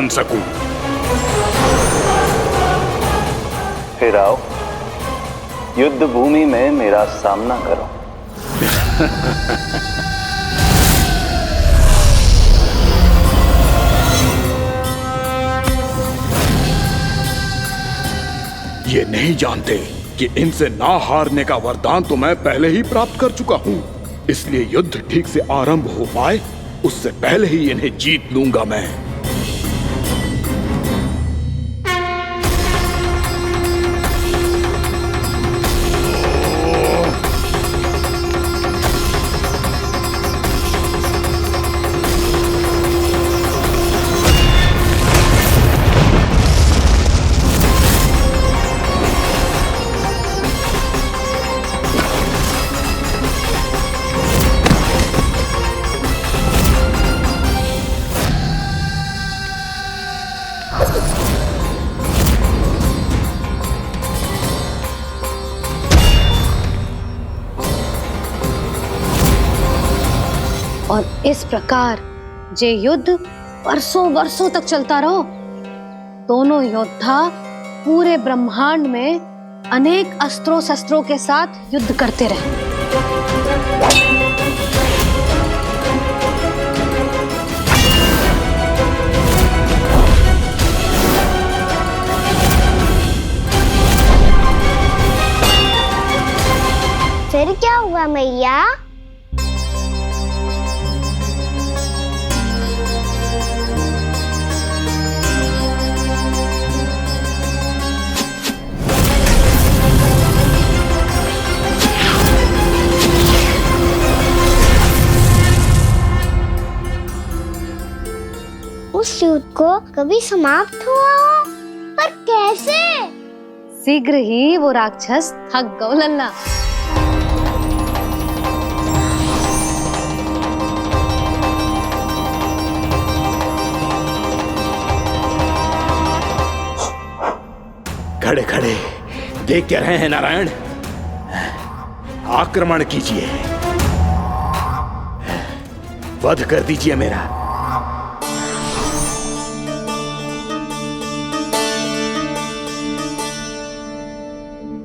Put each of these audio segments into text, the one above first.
बन सकूं। फिर आओ, युद्ध भूमि में मेरा सामना करो। ये नहीं जानते कि इनसे ना हारने का वरदान तो मैं पहले ही प्राप्त कर चुका हूं, इसलिए युद्ध ठीक से आरंभ हो पाए उससे पहले ही इन्हें जीत लूंगा मैं। और इस प्रकार ये युद्ध वर्षों वर्षों तक चलता रहो। दोनों योद्धा पूरे ब्रह्मांड में अनेक अस्त्रों शस्त्रों के साथ युद्ध करते रहे। फिर क्या हुआ मैया? उस युद्ध को कभी समाप्त हुआ हो, पर कैसे? शीघ्र ही वो राक्षस थक गौ लल्ला। खड़े खड़े देख क्या रहे हैं नारायण? आक्रमण कीजिए, वध कर दीजिए मेरा।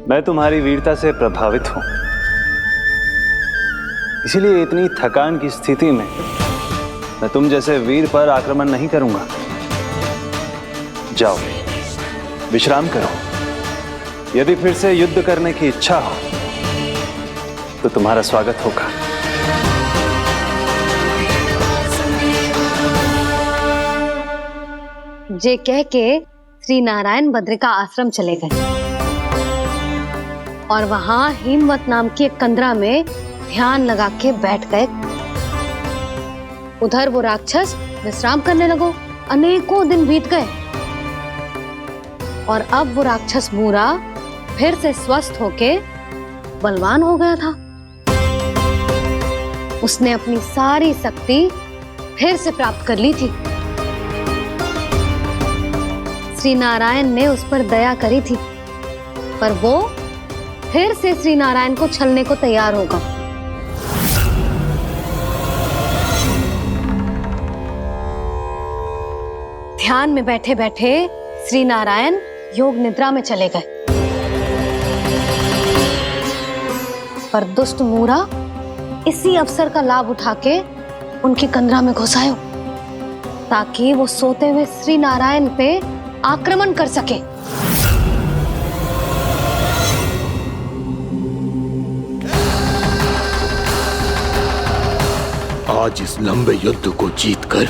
मैं तुम्हारी वीरता से प्रभावित हूं, इसीलिए इतनी थकान की स्थिति में मैं तुम जैसे वीर पर आक्रमण नहीं करूंगा। जाओ विश्राम करो। यदि फिर से युद्ध करने की इच्छा हो तो तुम्हारा स्वागत होगा। जे कह के श्री नारायण बद्रिका आश्रम चले गए और वहां हिमवत नाम की एक कंदरा में ध्यान लगा के बैठ गए। उधर वो राक्षस विश्राम करने लगो। अनेकों दिन बीत गए और अब वो राक्षस मूरा फिर से स्वस्थ होके बलवान हो गया था। उसने अपनी सारी शक्ति फिर से प्राप्त कर ली थी। श्री नारायण ने उस पर दया करी थी, पर वो फिर से श्री नारायण को छलने को तैयार होगा। ध्यान में बैठे बैठे श्री नारायण योग निद्रा में चले गए, पर दुष्ट मूरा इसी अवसर का लाभ उठा के उनकी कंदरा में घुस आयो ताकि वो सोते हुए श्री नारायण पे आक्रमण कर सके। आज इस लंबे युद्ध को जीतकर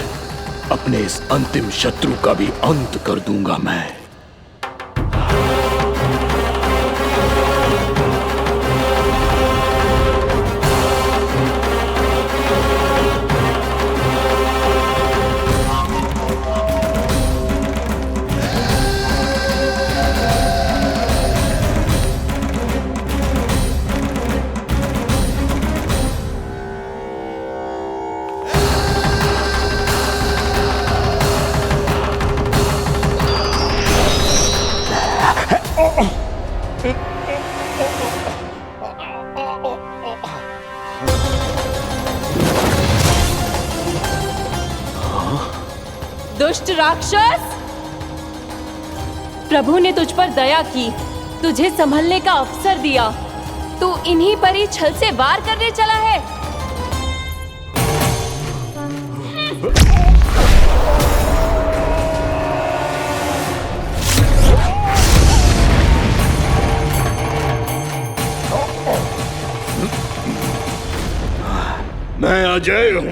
अपने इस अंतिम शत्रु का भी अंत कर दूंगा मैं। दुष्ट दुष्ट राक्षस! प्रभु ने तुझ पर दया की, तुझे संभलने का अवसर दिया। तू इन्हीं पर ही छल से वार करने चला है। मैं अजय हूँ,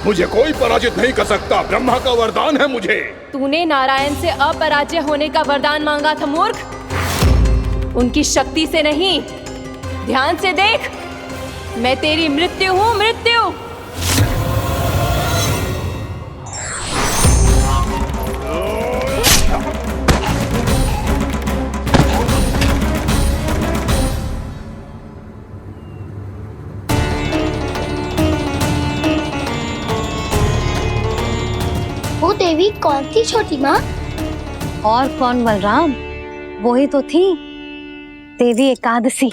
मुझे कोई पराजित नहीं कर सकता। ब्रह्मा का वरदान है मुझे। तूने नारायण से अपराजय होने का वरदान मांगा था मूर्ख, उनकी शक्ति से नहीं। ध्यान से देख, मैं तेरी मृत्यु हूँ, मृत्यु। वो देवी कौन थी छोटी माँ? और कौन बलराम, वही तो थी देवी एकादशी।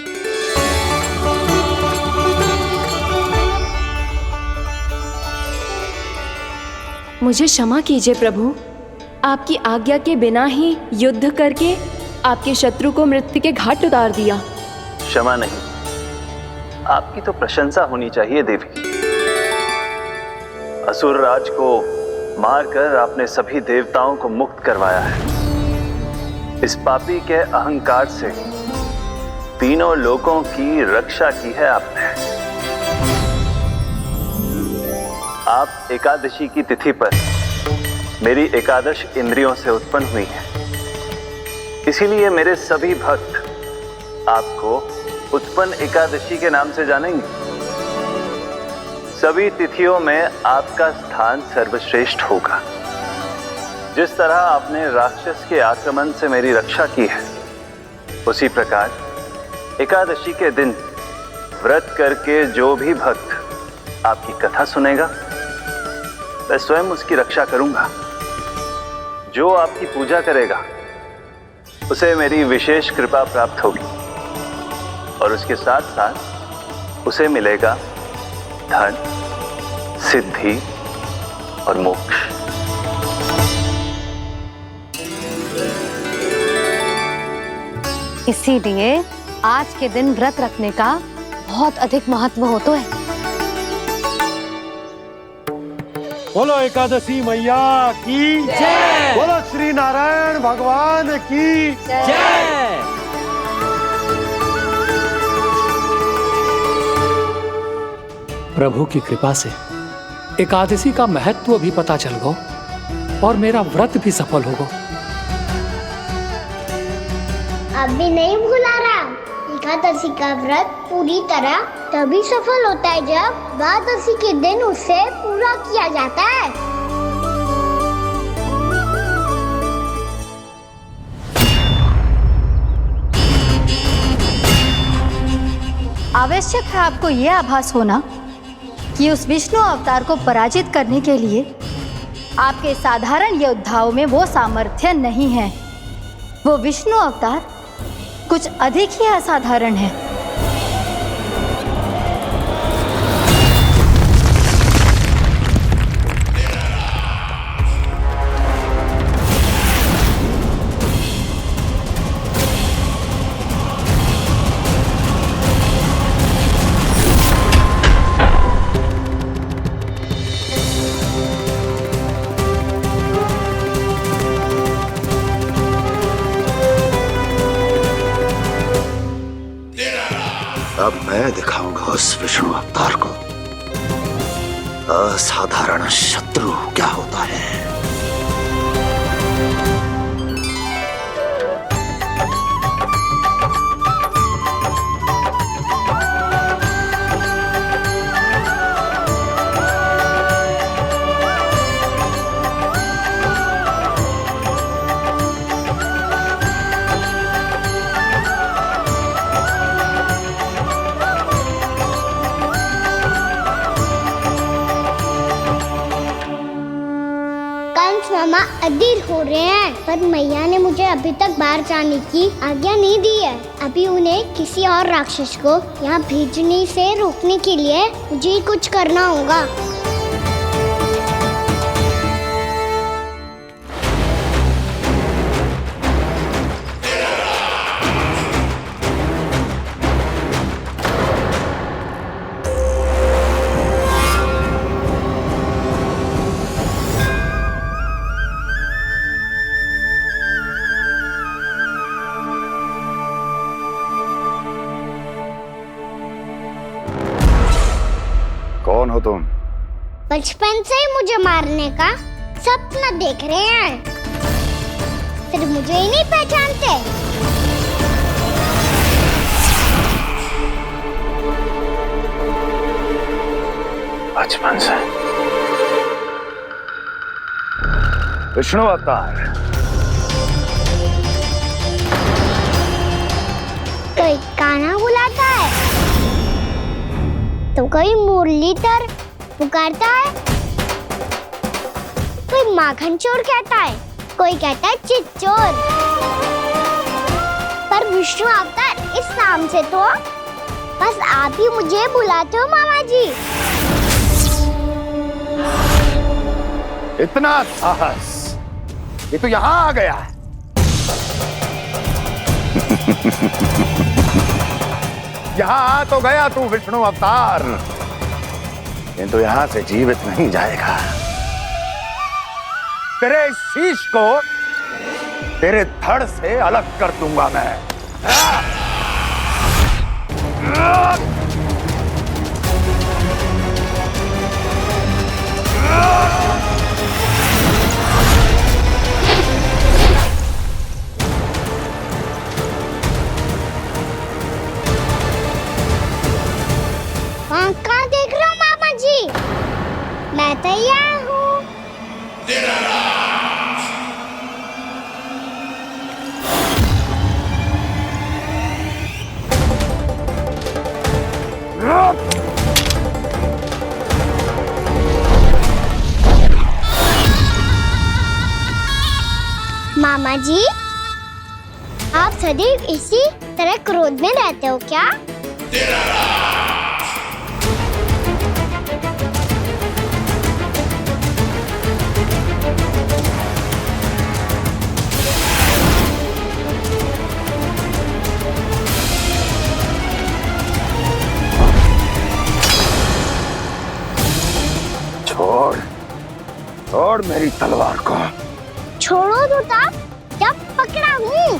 मुझे क्षमा कीजिए प्रभु, आपकी आज्ञा के बिना ही युद्ध करके आपके शत्रु को मृत्यु के घाट उतार दिया। क्षमा नहीं, आपकी तो प्रशंसा होनी चाहिए देवी। असुर राज को मारकर आपने सभी देवताओं को मुक्त करवाया है। इस पापी के अहंकार से तीनों लोकों की रक्षा की है आपने। आप एकादशी की तिथि पर मेरी एकादश इंद्रियों से उत्पन्न हुई हैं। इसीलिए मेरे सभी भक्त आपको उत्पन्न एकादशी के नाम से जानेंगे। सभी तिथियों में आपका स्थान सर्वश्रेष्ठ होगा। जिस तरह आपने राक्षस के आक्रमण से मेरी रक्षा की है, उसी प्रकार एकादशी के दिन व्रत करके जो भी भक्त आपकी कथा सुनेगा, मैं स्वयं उसकी रक्षा करूंगा। जो आपकी पूजा करेगा, उसे मेरी विशेष कृपा प्राप्त होगी और उसके साथ साथ उसे मिलेगा धन, सिद्धि और मोक्ष। इसीलिए आज के दिन व्रत रखने का बहुत अधिक महत्व होता है। बोलो एकादशी मैया की जय। बोलो श्री नारायण भगवान की जय। प्रभु की कृपा से एकादशी का महत्व भी पता चल गो और मेरा व्रत भी सफल हो गो। अभी नहीं भूला राम, एकादशी का व्रत पूरी तरह तभी सफल होता है जब द्वादशी के दिन उसे पूरा किया जाता है। आवश्यक है आपको यह आभास होना कि उस विष्णु अवतार को पराजित करने के लिए आपके साधारण योद्धाओं में वो सामर्थ्य नहीं है। वो विष्णु अवतार कुछ अधिक ही असाधारण है। अब मैं दिखाऊंगा उस विष्णु अवतार को असाधारण शत्रु क्या होता है। मामा अधीर हो रहे हैं, पर मैया ने मुझे अभी तक बाहर जाने की आज्ञा नहीं दी है। अभी उन्हें किसी और राक्षस को यहाँ भेजने से रोकने के लिए मुझे कुछ करना होगा। हो तुम? बचपन से ही मुझे मारने का सपना देख रहे हैं, फिर मुझे ही नहीं पहचानते। बचपन से विष्णु अवतार। कोई कान्हा बुलाता है तो कोई मुरलीधर पुकारता है, कोई माखन चोर कहता है, कोई कहता है चिच्चोर। पर विष्णु अवतार इस नाम से तो बस आप ही मुझे बुलाते हो मामा जी। इतना साहस ये तो यहाँ आ गया है। यहाँ आ तो गया तू विष्णु अवतार, किंतु यहाँ से जीवित नहीं जाएगा। तेरे इस शीश को तेरे धड़ से अलग कर दूंगा मैं। वहाँ कहाँ देख रहे हो मामा जी? मैं तैयार हूँ। मामा जी, आप सदैव इसी तरह क्रोध में रहते हो क्या? छोड़ छोड़ मेरी तलवार को। छोड़ो तो तब जब पकड़ा हूँ।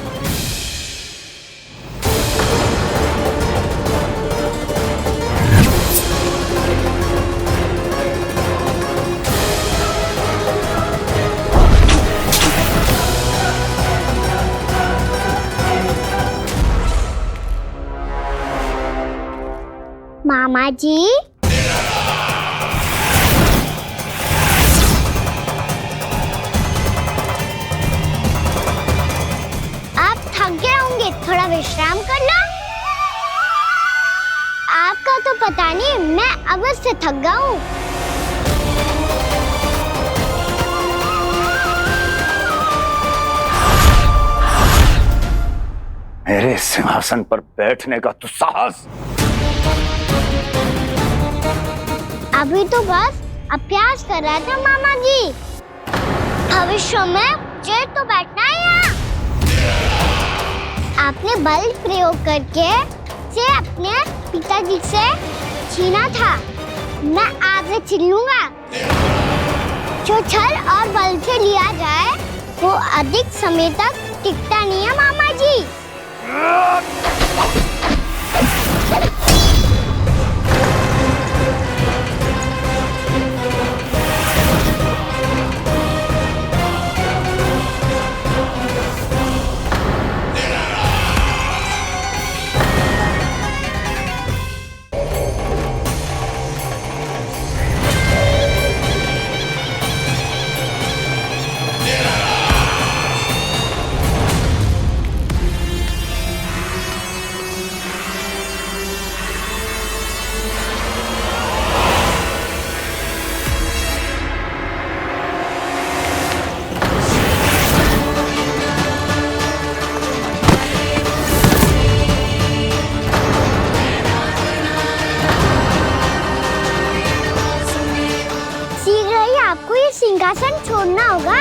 मामा जी, थोड़ा विश्राम कर लो। आपका तो पता नहीं, मैं अवश्य थक गया हूँ। मेरे सिंहासन पर बैठने का तू साहस? अभी तो बस अभ्यास कर रहा था मामा जी। भविष्य में मुझे तो बैठना है यहाँ। आपने बल प्रयोग करके से अपने पिताजी से छीना था, मैं आपसे छीन लूंगा। जो छल और बल से लिया जाए वो अधिक समय तक टिकता नहीं है मामा जी। आपको ये सिंहासन छोड़ना होगा।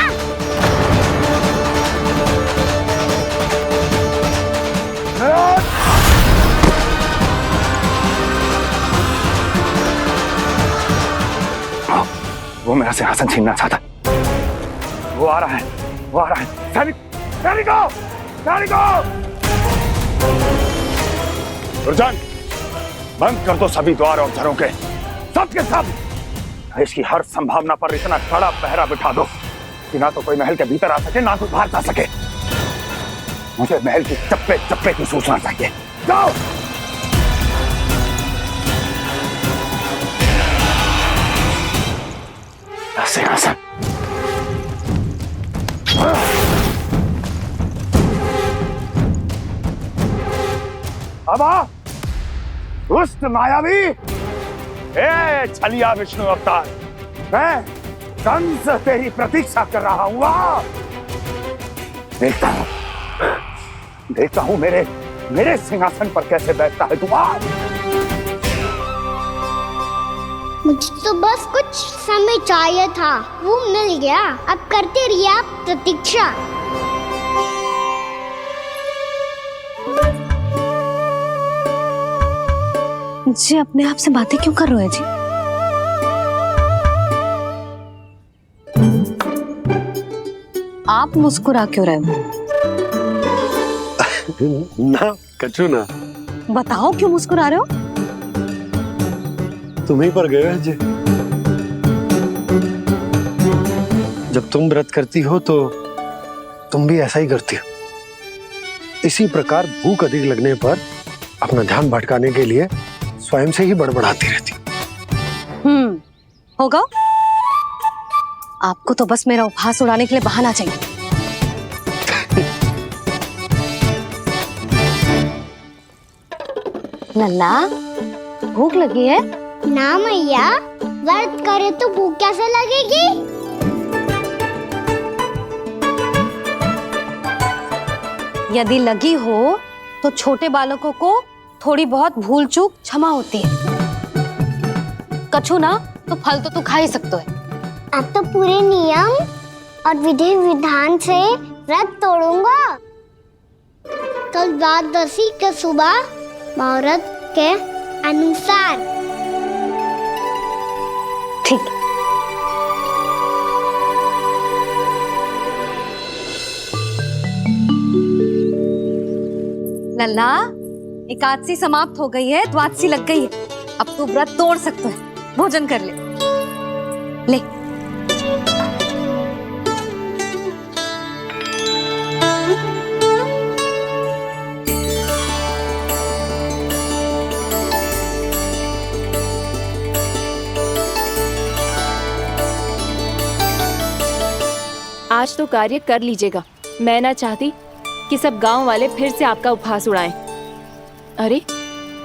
वो मेरा सिंहासन छीनना चाहता। वो आ रहा है, वो आ रहा है। सैनिकों! दुर्जन, बंद कर दो सभी द्वार और झरोखे, सब के सब। इसकी हर संभावना पर इतना कड़ा पहरा बिठा दो कि ना तो कोई महल के भीतर आ सके ना कोई बाहर जा सके। मुझे महल की चप्पे चप्पे की सूचना चाहिए। जाओ। सिंहासन। अब आ, दुष्ट मायावी, ए छलिया विष्णु अवतार, मैं कंस तेरी प्रतीक्षा कर रहा हूं। आ, देखता हूं मेरे सिंहासन पर कैसे बैठता है तू। आ, मुझे तो बस कुछ समय चाहिए था, वो मिल गया। अब करते रहिए आप प्रतीक्षा। जी अपने आप से बातें क्यों कर रहे हो जी? आप मुस्कुरा क्यों रहे हो? ना कछु ना। बताओ क्यों मुस्कुरा रहे हो? तुम्हीं पर गए हैं जी। जब तुम व्रत करती हो तो तुम भी ऐसा ही करती हो। इसी प्रकार भूख अधिक लगने पर अपना ध्यान भटकाने के लिए स्वयं से ही बड़बड़ाती रहती। होगा। आपको तो बस मेरा उपहास उड़ाने के लिए बहाना चाहिए। लल्ला, भूख लगी है? ना मैया, व्रत करे तो भूख कैसे लगेगी? यदि लगी हो तो छोटे बालकों को थोड़ी बहुत भूल चूक क्षमा होती है। कछु ना तो फल तो तू खा ही सकते है। अब तो पूरे नियम और विधि विधान से व्रत तोड़ूंगा। कल द्वादशी के सुबह मुहूर्त के अनुसार। ठीक। लल्ला, एकादशी समाप्त हो गई है, द्वादशी लग गई है। अब तू व्रत तोड़ सकते है। भोजन कर ले। ले। आज तो कार्य कर लीजिएगा। मैं ना चाहती कि सब गांव वाले फिर से आपका उपहास उड़ाएं। अरे,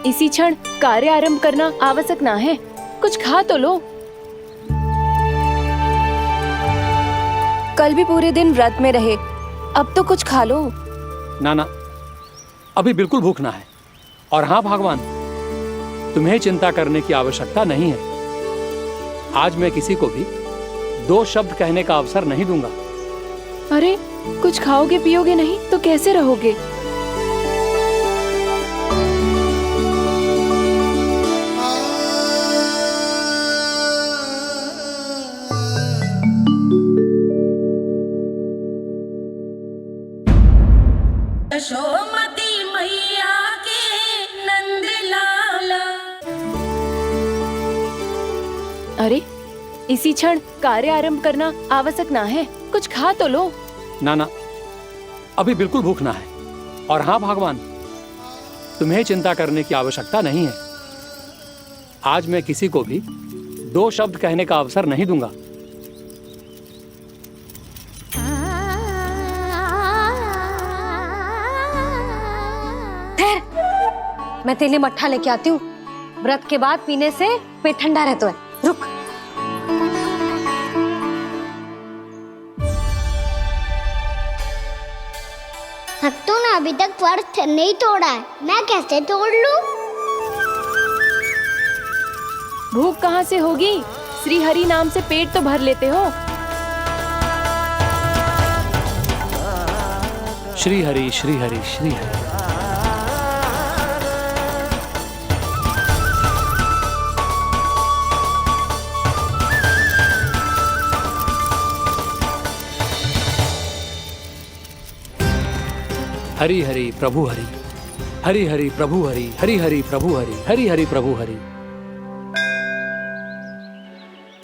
इसी क्षण कार्य आरंभ करना आवश्यक ना है। कुछ खा तो लो। कल भी पूरे दिन व्रत में रहे, अब तो कुछ खा लो। ना, अभी बिल्कुल भूख ना है। और हाँ भगवान, तुम्हें चिंता करने की आवश्यकता नहीं है। आज मैं किसी को भी 2 शब्द कहने का अवसर नहीं दूंगा। अरे, कुछ खाओगे पियोगे नहीं तो कैसे रहोगे? यशोमती मैया के नंद लाला। अरे, इसी क्षण कार्य आरंभ करना आवश्यक ना है। कुछ खा तो लो। ना, अभी बिल्कुल भूख ना है। और हाँ भगवान, तुम्हें चिंता करने की आवश्यकता नहीं है। आज मैं किसी को भी 2 शब्द कहने का अवसर नहीं दूंगा। मैं तेरे लिए मट्ठा लेके आती हूँ। व्रत के बाद पीने से पेट ठंडा रहता है। रुक। भक्तों ने अभी तक व्रत नहीं तोड़ा है, मैं कैसे तोड़ लूं? भूख कहाँ से होगी? श्री हरि नाम से पेट तो भर लेते हो। श्री हरि श्री हरि श्री हरि। हरि हरि प्रभु हरि, हरि हरि प्रभु हरि, हरि हरि प्रभु हरि, हरि हरि प्रभु हरि।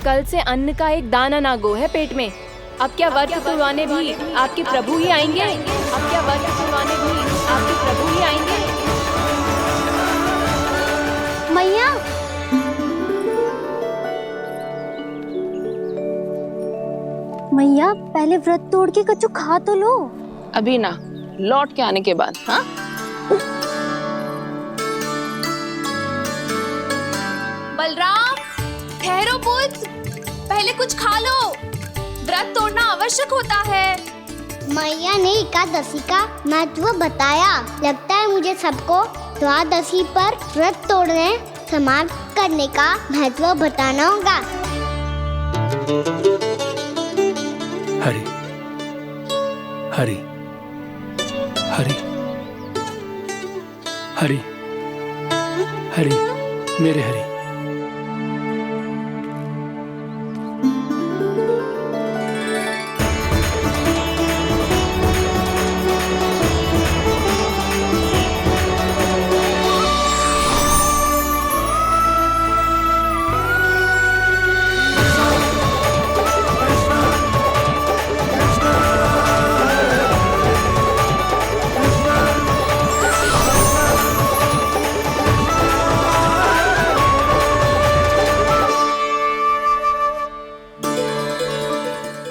कल से अन्न का एक दाना ना गो है पेट में। अब क्या व्रत तुड़वाने भी आपके प्रभु ही आएंगे? अब क्या व्रत तुड़वाने भी आपके प्रभु ही आएंगे? मैया, मैया पहले व्रत तोड़ के कच्चू खा तो लो। अभी ना, लौट के आने के बाद। हाँ, बलराम, ठहरो पुत्र, पहले कुछ खा लो। व्रत तोड़ना आवश्यक होता है। मैया ने एकादशी का महत्व बताया। लगता है मुझे सबको द्वादशी पर व्रत तोड़ने समाप्त करने का महत्व बताना होगा। हरि हरि हरि हरि हरि मेरे हरि।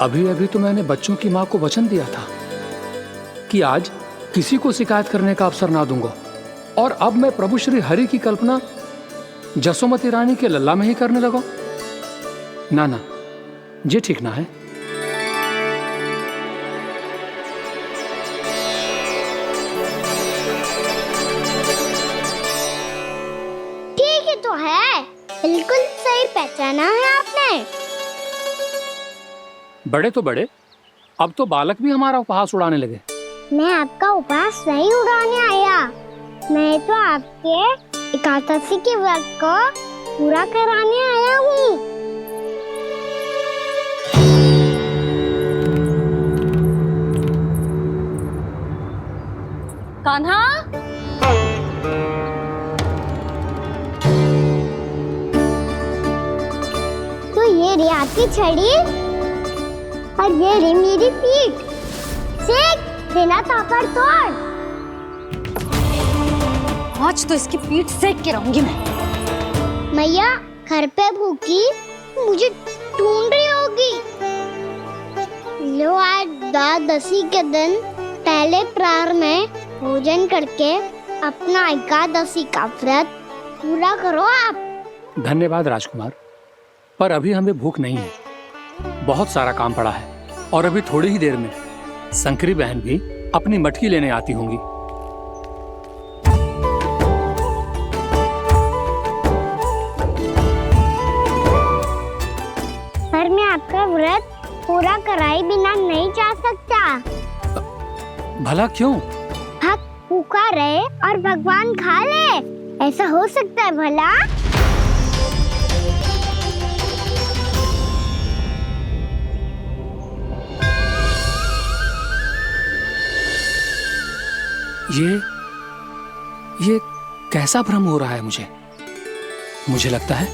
अभी अभी तो मैंने बच्चों की माँ को वचन दिया था कि आज किसी को शिकायत करने का अवसर ना दूंगा, और अब मैं प्रभु श्री हरि की कल्पना जसोमती रानी के लल्ला में ही करने लगा। ना ना, ये ठीक ना है। ठीक ही तो है, बिल्कुल सही पहचाना है आपने। बड़े तो बड़े, अब तो बालक भी हमारा उपहास उड़ाने लगे। मैं आपका उपहास नहीं उड़ाने आया, मैं तो आपके एकादशी के व्रत को पूरा कराने आया हूँ। कान्हा, तो ये रे आपकी छड़ी और ये रे मेरी पीठ। सेक देना तापड़ तोड़। आज तो इसकी पीठ सेक के रहूंगी मैं। मैया घर पे भूखी मुझे ढूंढ रही होगी। लो, आज द्वादशी के दिन पहले प्रहर में भोजन करके अपना एकादशी का व्रत पूरा करो आप। धन्यवाद राजकुमार, पर अभी हमें भूख नहीं है। बहुत सारा काम पड़ा है, और अभी थोड़ी ही देर में शंकरी बहन भी अपनी मटकी लेने आती होंगी। पर मैं आपका व्रत पूरा कराए बिना नहीं जा सकता। भला क्यों? भक्त भूखा रहे और भगवान खा ले, ऐसा हो सकता है भला? ये कैसा भ्रम हो रहा है मुझे? मुझे लगता है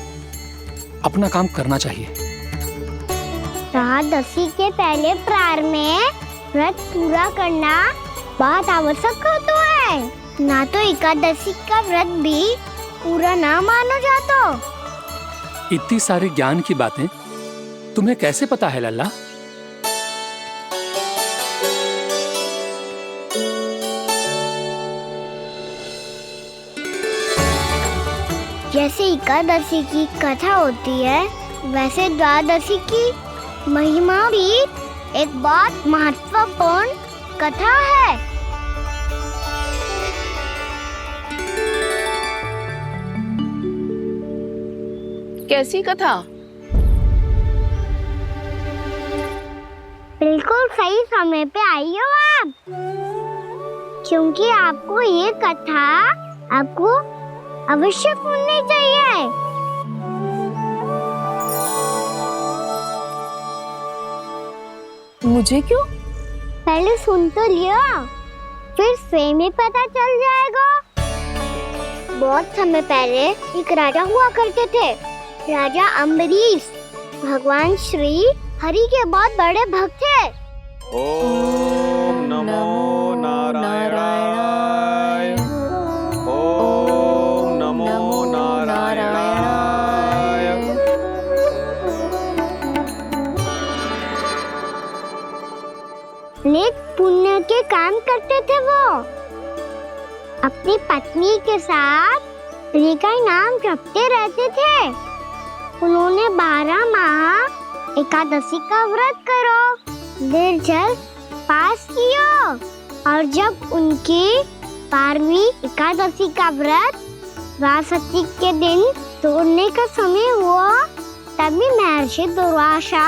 अपना काम करना चाहिए। द्वादशी के पहले प्रहर में व्रत पूरा करना बहुत आवश्यक होता है, ना तो एकादशी का व्रत भी पूरा ना माना जाता। इतनी सारी ज्ञान की बातें तुम्हें कैसे पता है लल्ला? जैसे एकादशी की कथा होती है, वैसे द्वादशी की महिमा भी एक बहुत महत्वपूर्ण कथा है। कैसी कथा? बिल्कुल सही समय पे आई हो आप, क्योंकि आपको ये कथा आपको अवश्य सुननी चाहिए। मुझे क्यों? पहले सुन तो लिया, फिर स्वयं ही पता चल जाएगा। बहुत समय पहले एक राजा हुआ करते थे, राजा अम्बरीश। भगवान श्री हरि के बहुत बड़े भक्त थे। ओम नमो नारायणाय। ओम नमो नारायणाय। नेक पुण्य के काम करते थे वो। अपनी पत्नी के साथ हरि का नाम जपते रहते थे। उन्होंने 12 माह एकादशी का व्रत करो, निर्जल पास किया, और जब उनकी 12वीं एकादशी का व्रत द्वादशी के दिन तोड़ने का समय हुआ, तभी महर्षि दुर्वासा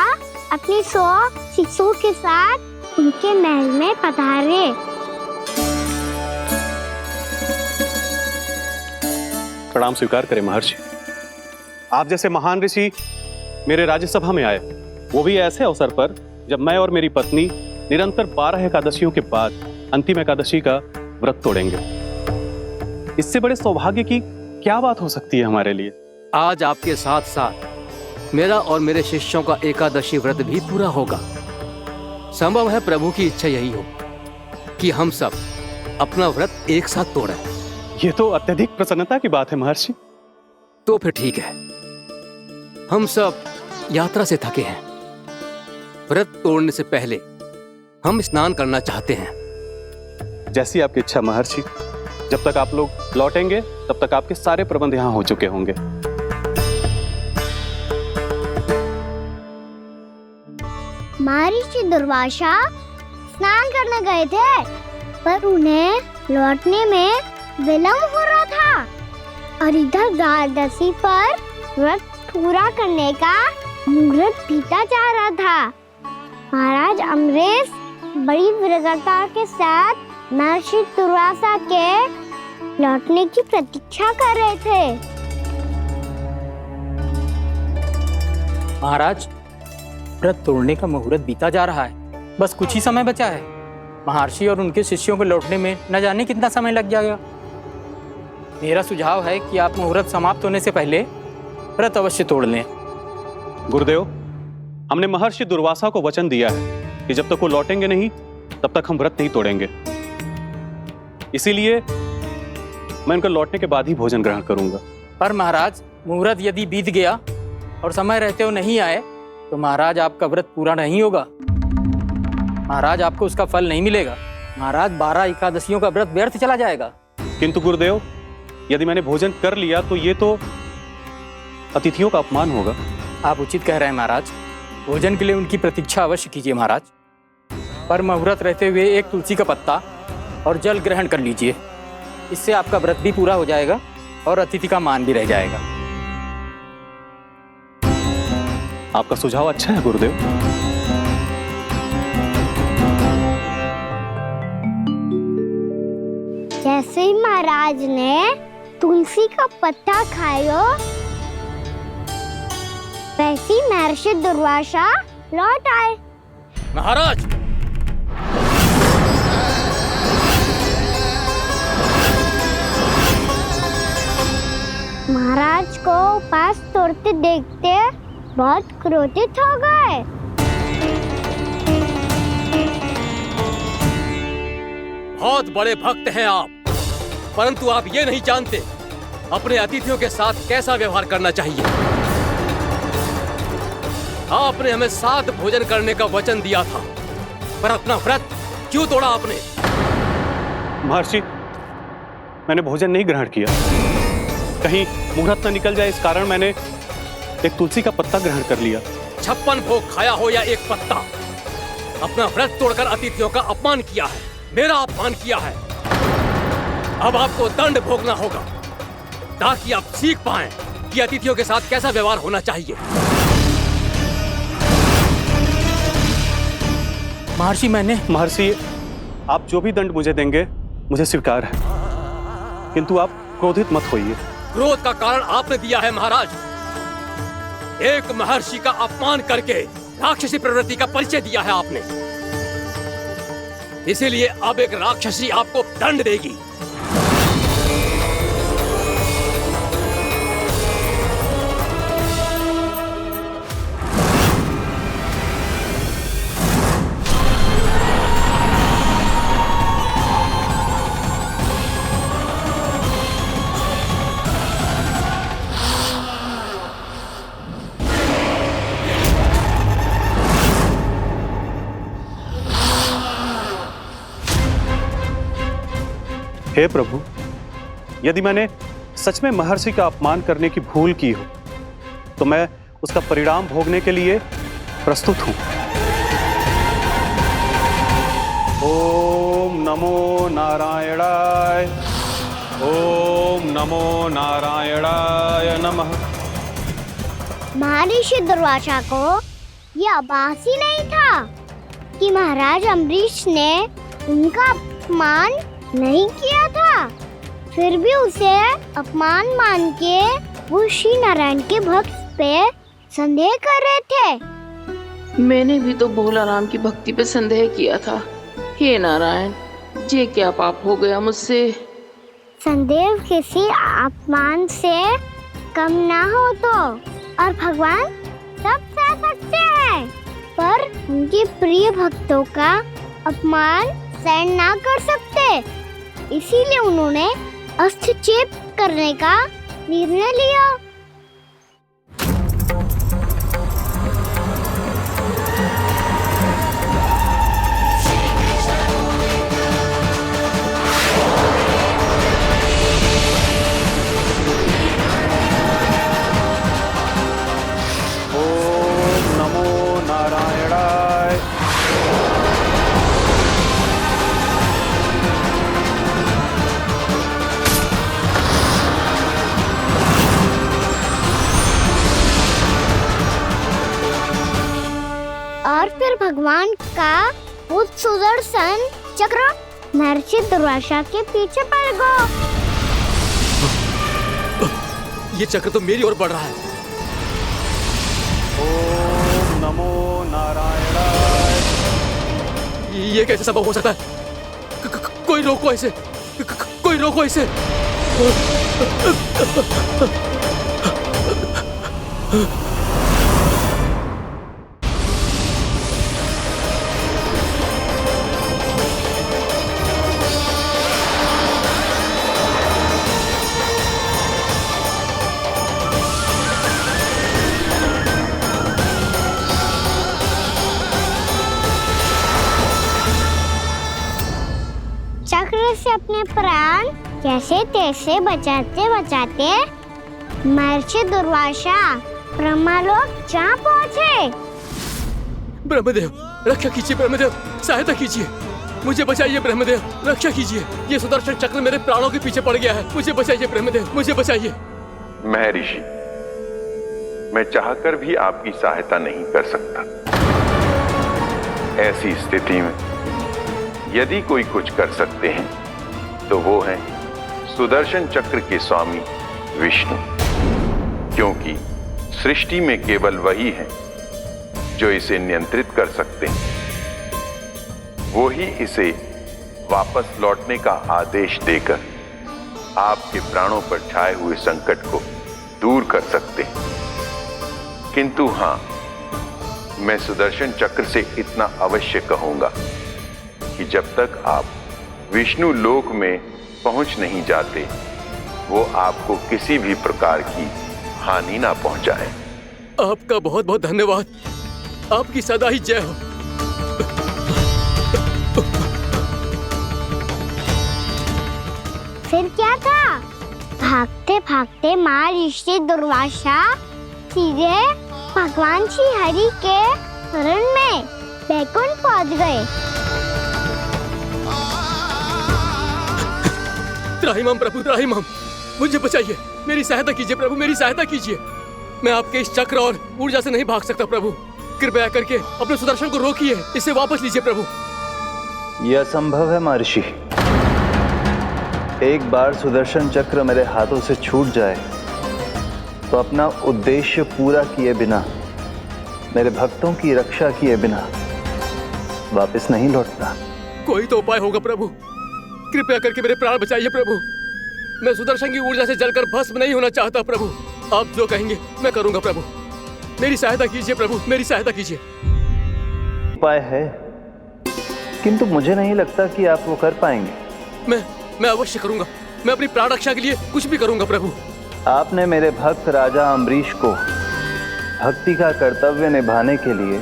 अपनी 100 शिष्यों के साथ उनके महल में पधारे। प्रणाम स्वीकार करें महर्षि। आप जैसे महान ऋषि मेरे राज्यसभा में आए, वो भी ऐसे अवसर पर जब मैं और मेरी पत्नी निरंतर 12 एकादशियों के बाद अंतिम एकादशी का व्रत तोड़ेंगे। इससे बड़े सौभाग्य की क्या बात हो सकती है हमारे लिए। आज आपके साथ साथ मेरा और मेरे शिष्यों का एकादशी व्रत भी पूरा होगा। संभव है प्रभु की इच्छा यही हो कि हम सब अपना व्रत एक साथ तोड़ें। ये तो अत्यधिक प्रसन्नता की बात है महर्षि। तो फिर ठीक है, हम सब यात्रा से थके हैं। व्रत तोड़ने से पहले हम स्नान करना चाहते हैं। जैसी आपकी इच्छा महर्षि। जब तक आप लोग लौटेंगे तब तक आपके सारे प्रबंध यहाँ हो चुके होंगे। महर्षि दुर्वासा स्नान करने गए थे, पर उन्हें लौटने में विलंब हो रहा था, और इधर द्वादशी पर व्रत पूरा करने का मुहूर्त बीता जा रहा था। महाराज अमरेश बड़ी विरगता के साथ महर्षि दुर्वासा के लौटने की प्रतीक्षा कर रहे थे। महाराज, व्रत तोड़ने का मुहूर्त बीता जा रहा है, बस कुछ ही समय बचा है। महर्षि और उनके शिष्यों को लौटने में न जाने कितना समय लग जाएगा। मेरा सुझाव है कि आप मुहूर्त समाप्त होने से पहले व्रत अवश्य तोड़ लें। गुरुदेव, हमने महर्षि दुर्वासा को वचन दिया है कि जब तक वो लौटेंगे नहीं तब तक हम व्रत नहीं तोड़ेंगे। इसीलिए मैं उनके लौटने के बाद ही भोजन ग्रहण करूंगा। पर महाराज, मुहूर्त यदि बीत गया और समय रहते हुए नहीं आए तो महाराज आपका व्रत पूरा नहीं होगा। महाराज, आपको उसका फल नहीं मिलेगा। महाराज, 12 एकादशियों का व्रत व्यर्थ चला जाएगा। किंतु गुरुदेव, यदि मैंने भोजन कर लिया तो ये तो अतिथियों का अपमान होगा। आप उचित कह रहे हैं महाराज। भोजन के लिए उनकी प्रतीक्षा अवश्य कीजिए महाराज, पर मुहूर्त रहते हुए एक तुलसी का पत्ता और जल ग्रहण कर लीजिए। इससे आपका व्रत भी पूरा हो जाएगा और अतिथि का मान भी रह जाएगा। आपका सुझाव अच्छा है गुरुदेव। जैसे ही महाराज ने तुलसी का पत्ता खाया, वैसे ही महर्षि दुर्वासा लौट आए। महाराज, महाराज को उपास तोड़ते देखते बहुत क्रोधित हो गए। बहुत बड़े भक्त हैं आप, परंतु आप ये नहीं जानते अपने अतिथियों के साथ कैसा व्यवहार करना चाहिए। आपने हमें साथ भोजन करने का वचन दिया था, पर अपना व्रत क्यों तोड़ा आपने? महर्षि, मैंने भोजन नहीं ग्रहण किया। कहीं मुहूर्त न निकल जाए इस कारण मैंने एक तुलसी का पत्ता ग्रहण कर लिया। 56 भोग खाया हो या एक पत्ता, अपना व्रत तोड़कर अतिथियों का अपमान किया है, मेरा अपमान किया है। अब आपको दंड भोगना होगा ताकि आप सीख पाएं कि अतिथियों के साथ कैसा व्यवहार होना चाहिए। महर्षि, आप जो भी दंड मुझे देंगे मुझे स्वीकार है, किंतु आप क्रोधित मत होइए। क्रोध का कारण आपने दिया है महाराज। एक महर्षि का अपमान करके राक्षसी प्रवृत्ति का परिचय दिया है आपने, इसीलिए अब एक राक्षसी आपको दंड देगी। हे प्रभु, यदि मैंने सच में महर्षि का अपमान करने की भूल की हो तो मैं उसका परिणाम भोगने के लिए प्रस्तुत हूं। ओम नमो नारायणाय, ओम नमो नारायणाय नमः। महर्षि दुर्वासा को यह आभास ही नहीं था कि महाराज अम्बरीश ने उनका अपमान नहीं किया था। फिर भी उसे अपमान मान के वो श्री नारायण के भक्त पे संदेह कर रहे थे। मैंने भी तो भोला राम की भक्ति पे संदेह किया था। हे नारायण, ये क्या पाप हो गया मुझसे? संदेह किसी अपमान से कम ना हो तो, और भगवान सब सह सकते हैं, पर उनके प्रिय भक्तों का अपमान सहन ना कर सकते। इसीलिए उन्होंने हस्तक्षेप करने का निर्णय लिया। ओम नमो नारायणाय। और फिर भगवान का वो सुदर्शन चक्र महर्षि दुर्वासा के पीछे पड़ गया। ये चक्र तो मेरी ओर बढ़ रहा है। ओम नमो नारायणाय। ये कैसे संभव हो सकता है? कोई रोको इसे, कोई रोको इसे। चक्र से अपने प्राण कैसे तैसे बचाते बचाते महर्षि दुर्वासा ब्रह्मलोक जा पहुँचे। ब्रह्मदेव, रक्षा कीजिए ब्रह्मदेव, सहायता कीजिए, मुझे बचाइए ब्रह्मदेव, रक्षा कीजिए। ये सुदर्शन चक्र मेरे प्राणों के पीछे पड़ गया है, मुझे बचाइए ब्रह्मदेव, मुझे बचाइए। महर्षि, मैं चाहकर भी आपकी सहायता नहीं कर सकता। ऐसी स्थिति में यदि कोई कुछ कर सकते हैं तो वो है सुदर्शन चक्र के स्वामी विष्णु, क्योंकि सृष्टि में केवल वही है जो इसे नियंत्रित कर सकते हैं। वो ही इसे वापस लौटने का आदेश देकर आपके प्राणों पर छाए हुए संकट को दूर कर सकते हैं। किंतु हां, मैं सुदर्शन चक्र से इतना अवश्य कहूंगा कि जब तक आप विष्णु लोक में पहुंच नहीं जाते, वो आपको किसी भी प्रकार की हानि ना पहुंचाए। आपका बहुत बहुत धन्यवाद, आपकी सदा ही जय हो। फिर क्या था? भागते भागते महर्षि दुर्वासा सीधे भगवान श्री हरि के शरण में बैकुंठ पहुंच गए। त्राहिमाम प्रभु, त्राहिमाम, मुझे बचाइए, मेरी सहायता कीजिए प्रभु, मेरी सहायता कीजिए। मैं आपके इस चक्र और ऊर्जा से नहीं भाग सकता प्रभु, कृपया करके अपने सुदर्शन को रोकिए, इसे वापस लीजिए प्रभु। यह असंभव है महर्षि। एक बार सुदर्शन चक्र मेरे हाथों से छूट जाए तो अपना उद्देश्य पूरा किए बिना, मेरे भक्तों की रक्षा किए बिना वापस नहीं लौटता। कोई तो उपाय होगा प्रभु, कृपया करके मेरे प्राण बचाइए प्रभु। मैं सुदर्शन की ऊर्जा से जलकर भस्म नहीं होना चाहता प्रभु। आप जो कहेंगे मैं करूंगा प्रभु, मेरी सहायता कीजिए प्रभु, मेरी सहायता कीजिए। उपाय है, किंतु मुझे नहीं लगता कि आप वो कर पाएंगे। मैं अवश्य करूंगा, मैं अपनी प्राण रक्षा के लिए कुछ भी करूंगा प्रभु। आपने मेरे भक्त राजा अम्बरीश को भक्ति का कर्तव्य निभाने के लिए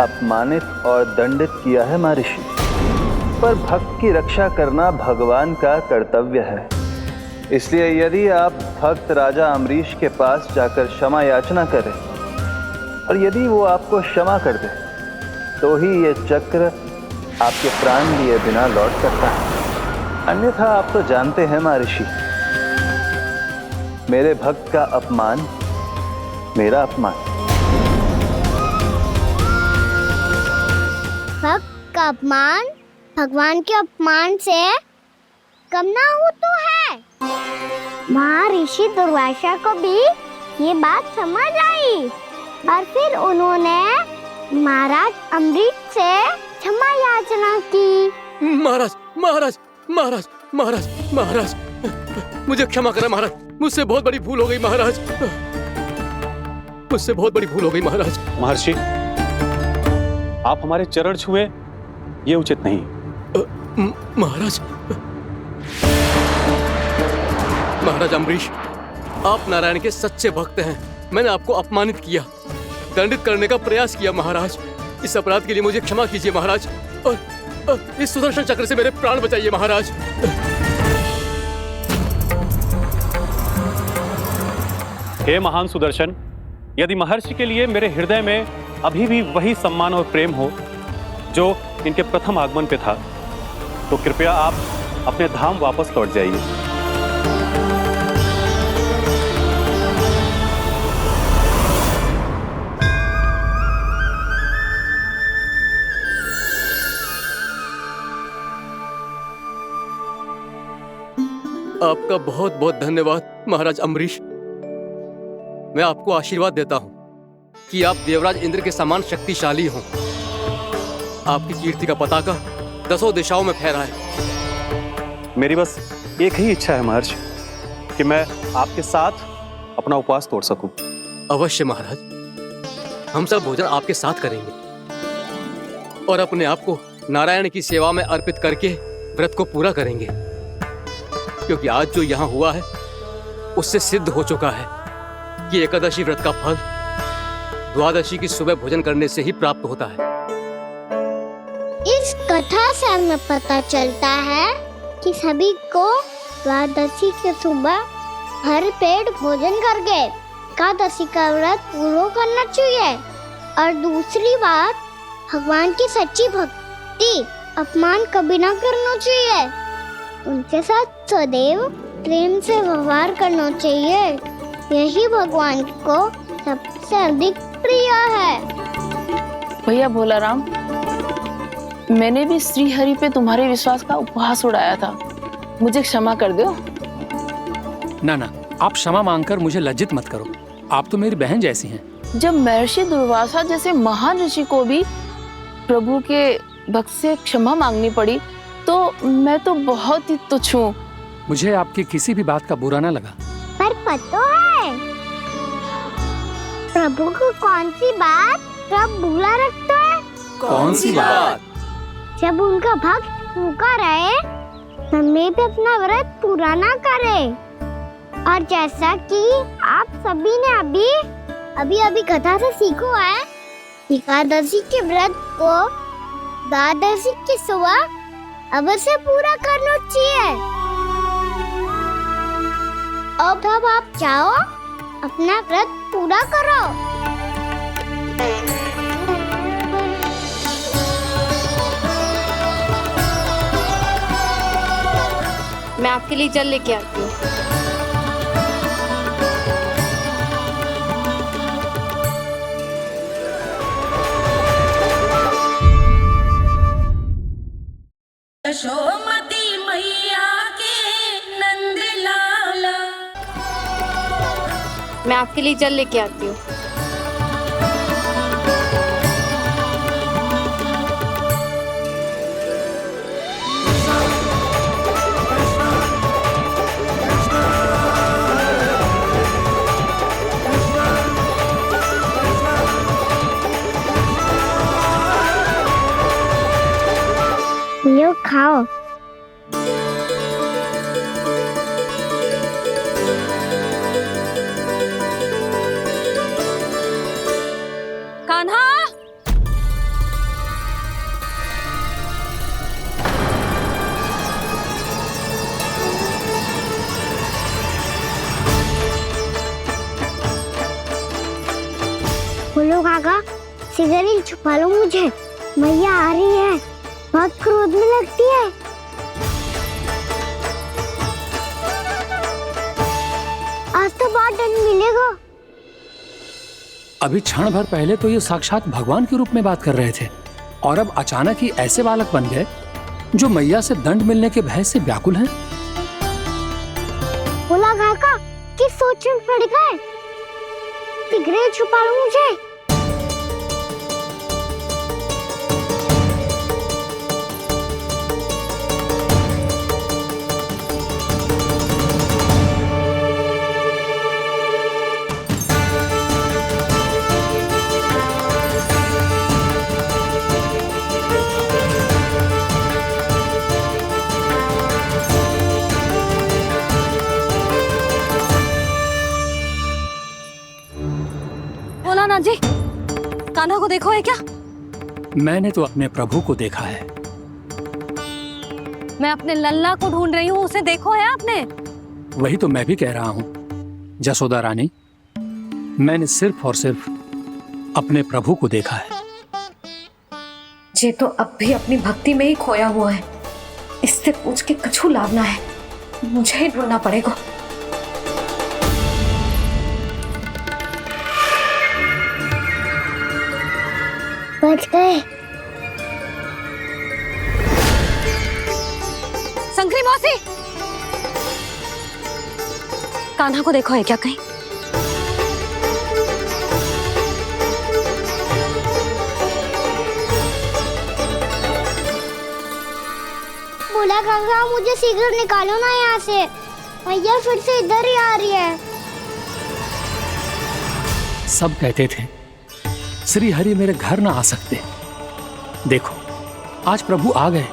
अपमानित और दंडित किया है महर्षि। पर भक्त की रक्षा करना भगवान का कर्तव्य है। इसलिए यदि आप भक्त राजा अम्बरीश के पास जाकर क्षमा याचना करें और यदि वो आपको क्षमा कर दे तो ही ये चक्र आपके प्राण लिए बिना लौट सकता है। अन्यथा आप तो जानते हैं महर्षि, मेरे भक्त का अपमान मेरा अपमान। भक्त का अपमान भगवान के अपमान से कम ना हो तो है। महर्षि दुर्वासा को भी ये बात समझ आई और फिर उन्होंने महाराज अम्बरीश से क्षमा याचना की। महाराज महाराज महाराज महाराज महाराज, मुझे क्षमा करें महाराज, मुझसे बहुत बड़ी भूल हो गई महाराज, मुझसे बहुत बड़ी भूल हो गई महाराज। महर्षि, आप हमारे चरण छुए ये उचित नहीं। महाराज, महाराज अम्बरीश, आप नारायण के सच्चे भक्त हैं। मैंने आपको अपमानित किया, दंडित करने का प्रयास किया महाराज। इस अपराध के लिए मुझे क्षमा कीजिए महाराज, और इस सुदर्शन चक्र से मेरे प्राण बचाइए महाराज। हे महान सुदर्शन, यदि महर्षि के लिए मेरे हृदय में अभी भी वही सम्मान और प्रेम हो जो इनके प्रथम आगमन पे था, तो कृपया आप अपने धाम वापस लौट जाइए। आपका बहुत बहुत धन्यवाद महाराज अम्बरीश। मैं आपको आशीर्वाद देता हूं कि आप देवराज इंद्र के समान शक्तिशाली हों। आपकी कीर्ति का पताका 10 दिशाओं में फहराए। मेरी बस एक ही इच्छा है महर्षि, कि मैं आपके साथ अपना उपवास तोड़ सकूं। अवश्य महाराज, हम सब भोजन आपके साथ करेंगे और अपने आप को नारायण की सेवा में अर्पित करके व्रत को पूरा करेंगे, क्योंकि आज जो यहाँ हुआ है उससे सिद्ध हो चुका है कि एकादशी व्रत का फल द्वादशी की सुबह भोजन करने से ही प्राप्त होता है। इस कथा से हमें पता चलता है कि सभी को द्वादशी के सुबह भर पेट भोजन करके एकादशी का व्रत पूरा करना चाहिए। और दूसरी बात, भगवान की सच्ची भक्ति अपमान कभी ना करना चाहिए। उनके साथ सदैव प्रेम से व्यवहार करना चाहिए। यही भगवान को सबसे अधिक प्रिय है। भैया भोला राम, मैंने भी श्री हरि पे तुम्हारे विश्वास का उपहास उड़ाया था, मुझे क्षमा कर दो। ना ना, आप क्षमा मांगकर मुझे लज्जित मत करो, आप तो मेरी बहन जैसी हैं। जब महर्षि दुर्वासा जैसे महान ऋषि को भी प्रभु के भक्त से क्षमा मांगनी पड़ी, तो मैं तो बहुत ही तुच्छ हूँ। मुझे आपकी किसी भी बात का बुरा ना लगा। पर पता है प्रभु को कौन सी बात सब भूला रखता है? कौन सी बात? जब उनका भक्त भूखा रहे, हमें भी अपना व्रत पूरा ना करे। और जैसा कि आप सभी ने अभी कथा से सीखो है, एकादशी के व्रत को द्वादशी की सुबह अवश्य पूरा करना चाहिए। अब आप जाओ, अपना व्रत पूरा करो। मैं आपके लिए जल लेके आती हूँ। यशोमती मैया के नंद लाला। मैं आपके लिए जल लेके आती हूँ। लो खाओ। कान्हा, बोलो काका, सिगरेट छुपा लो मुझे, मैया आ रही है, बहुत क्रोध में लगती है। आज तो बहुत दंड मिलेगा। अभी क्षण भर पहले तो ये साक्षात भगवान के रूप में बात कर रहे थे और अब अचानक ही ऐसे बालक बन गए जो मैया से दंड मिलने के भय से व्याकुल हैं। बोला काका, किस सोच में पड़ गए? सिगरेट छुपा लो मुझे। भोलानाथ जी, कान्हा को देखो है क्या? मैंने तो अपने प्रभु को देखा है। मैं अपने लल्ला को ढूंढ रही हूँ, उसे देखो है आपने? वही तो मैं भी कह रहा हूँ जसोदा रानी, मैंने सिर्फ और सिर्फ अपने प्रभु को देखा है। ये तो अब भी अपनी भक्ति में ही खोया हुआ है, इससे पूछ के कछु लाभ ना है, मुझे ही ढूंढना पड़ेगा। बच गए। शंकरी मौसी, कान्हा को देखो है क्या कहीं? बोला काका, मुझे सिगरेट निकालो ना यहाँ से, भैया फिर से इधर ही आ रही है। सब कहते थे श्री हरि मेरे घर ना आ सकते। देखो आज प्रभु आ गए,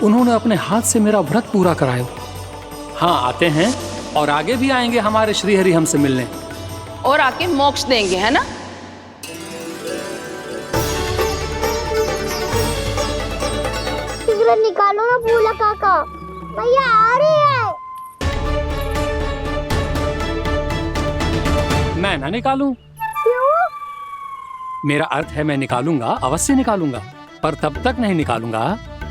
उन्होंने अपने हाथ से मेरा व्रत पूरा कराया। हाँ आते हैं और आगे भी आएंगे हमारे श्री हरि हमसे मिलने और आके मोक्ष देंगे, है ना? सिगरेट निकालो ना बोला काका, भैया आ रही है। मैं ना निकालूं? मेरा अर्थ है मैं निकालूंगा, अवश्य निकालूंगा, पर तब तक नहीं निकालूंगा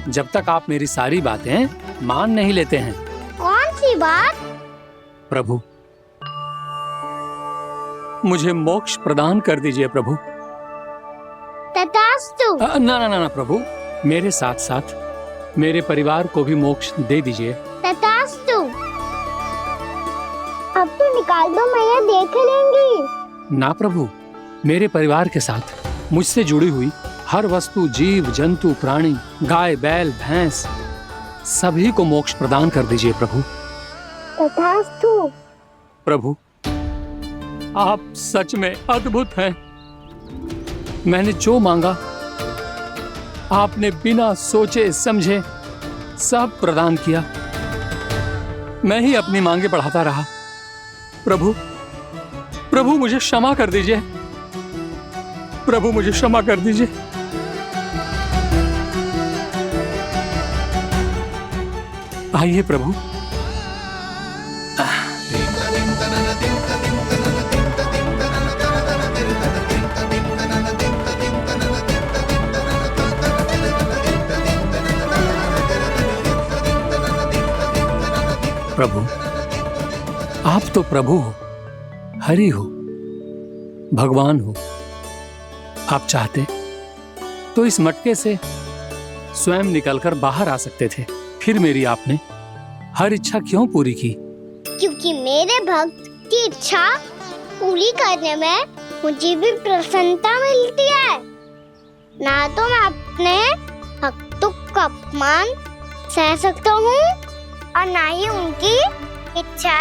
जब तक आप मेरी सारी बातें मान नहीं लेते हैं। कौन सी बात? प्रभु, मुझे मोक्ष प्रदान कर दीजिए प्रभु। तथास्तु। ना ना ना प्रभु, मेरे साथ साथ मेरे परिवार को भी मोक्ष दे दीजिए। तथास्तु। अब तो निकाल दो, मैया देख लेंगी। ना प्रभु, मेरे परिवार के साथ मुझसे जुड़ी हुई हर वस्तु, जीव जंतु, प्राणी, गाय बैल भैंस, सभी को मोक्ष प्रदान कर दीजिए प्रभु। तथास्तु। प्रभु, आप सच में अद्भुत हैं। मैंने जो मांगा आपने बिना सोचे समझे सब प्रदान किया। मैं ही अपनी मांगे बढ़ाता रहा। प्रभु, प्रभु मुझे क्षमा कर दीजिए। प्रभु मुझे क्षमा कर दीजिए। आइए प्रभु। प्रभु, आप तो प्रभु हो, हरि हो, भगवान हो। आप चाहते तो इस मटके से स्वयं निकलकर बाहर आ सकते थे, फिर मेरी आपने हर इच्छा क्यों पूरी की? क्योंकि मेरे भक्त की इच्छा पूरी करने में मुझे भी प्रसन्नता मिलती है। ना तो मैं अपने भक्तों का अपमान सह सकता हूँ और ना ही उनकी इच्छा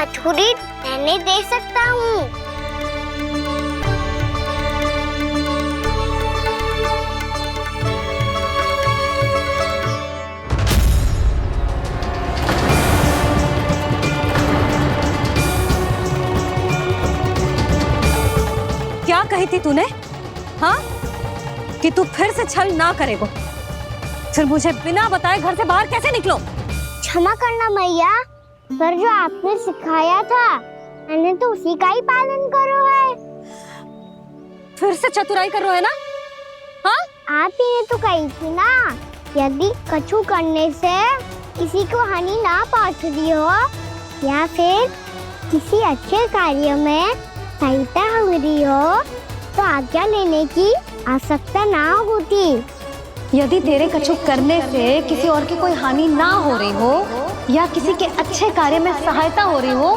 अधूरी रहने दे सकता हूँ। क्या कही थी तूने? हाँ, कि तू फिर से छल ना करेगा। फिर मुझे बिना बताए घर से बाहर कैसे निकलो? क्षमा करना मैया, पर जो आपने सिखाया था मैंने तो उसी का ही पालन करो है। फिर से चतुराई कर रहे हो है ना? हाँ, आप ही ने तो कही थी ना, यदि कछु करने से किसी को हानि ना पहुंच रही हो या फिर किसी अच्छे कार्य में सहायता हो रही हो तो आज्ञा लेने की आवश्यकता ना होती। यदि तेरे कछु करने से किसी और की कोई हानि ना हो रही हो या किसी के अच्छे कार्य में सहायता हो रही हो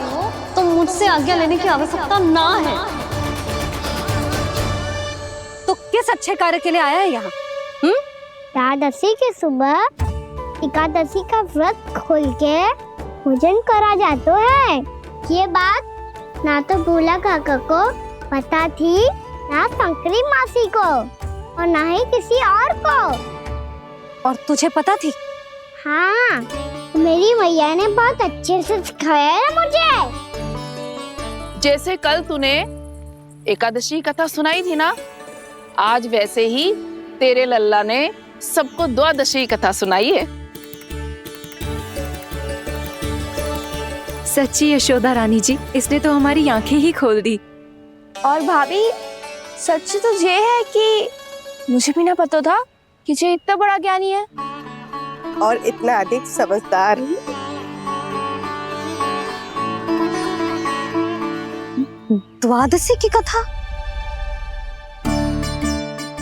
तो मुझसे आज्ञा लेने की आवश्यकता ना है। तो किस अच्छे कार्य के लिए आया है यहाँ? एकादशी के सुबह एकादशी का व्रत खोल के भोजन करा जाता है। ये बात ना तो भोला काका को पता थी, ना शंकरी मासी को और ना ही किसी और को। और तुझे पता थी? हाँ, मेरी मैया ने बहुत अच्छे से सिखाया है मुझे। जैसे कल तूने एकादशी कथा सुनाई थी ना, आज वैसे ही तेरे लल्ला ने सबको द्वादशी कथा सुनाई है। सच्ची यशोदा रानी जी, इसने तो हमारी आंखें ही खोल दी। और भाभी, सच तो ये है कि मुझे भी ना पता था कि ये इतना बड़ा ज्ञानी है और इतना अधिक समझदार। द्वादशी की कथा?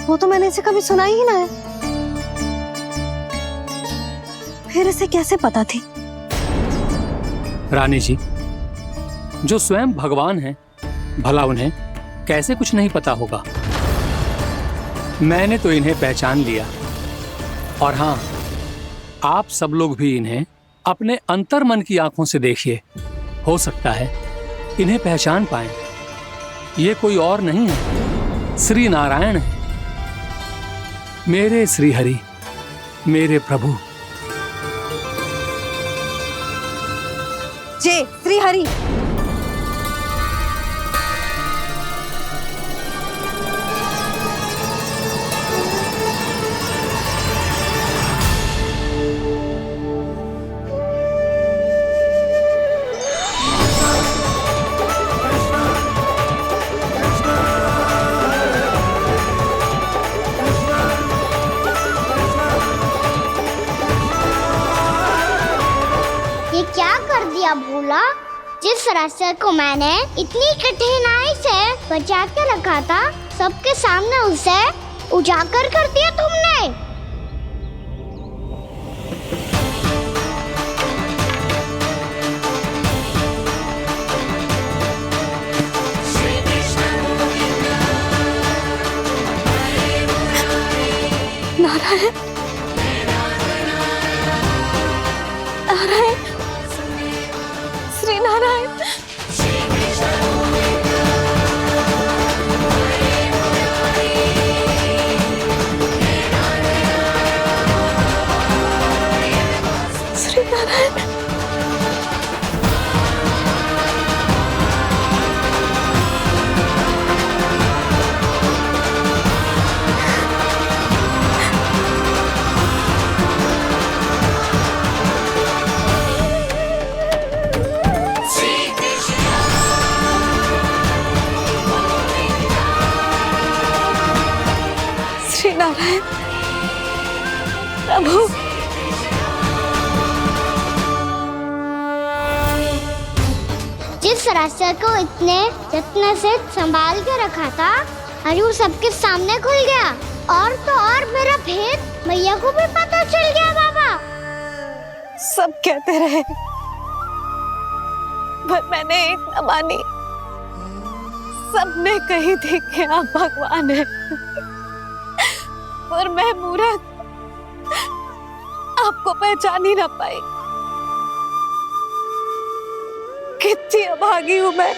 वो तो मैंने इसे कभी सुना ही ना है। फिर इसे कैसे पता थी? रानी जी, जो स्वयं भगवान हैं, भला उन्हें कैसे कुछ नहीं पता होगा। मैंने तो इन्हें पहचान लिया। और हाँ, आप सब लोग भी इन्हें अपने अंतर्मन की आंखों से देखिए, हो सकता है इन्हें पहचान पाएं। ये कोई और नहीं है, श्री नारायण है, मेरे श्री हरि, मेरे प्रभु। जय श्री हरि। ये क्या कर दिया भोला? जिस रास्ते को मैंने इतनी कठिनाई से बचा के रखा था, सबके सामने उसे उजागर कर दिया तुमने। नारायण, नारायण, श्री नारायण। श्री नारायण। श्री नारायण प्रभु। जिस रास्ते को इतने जत्न से संभाल के रखा था, आज वो सबके सामने खुल गया। और तो और मेरा भेद मैया को भी पता चल गया। बाबा सब कहते रहे पर मैंने एक न मानी। सबने कही थी कि आप भगवान हैं, पर मैं मूर्ख आपको पहचान ही ना पाई। कितनी अभागी हूं मैं।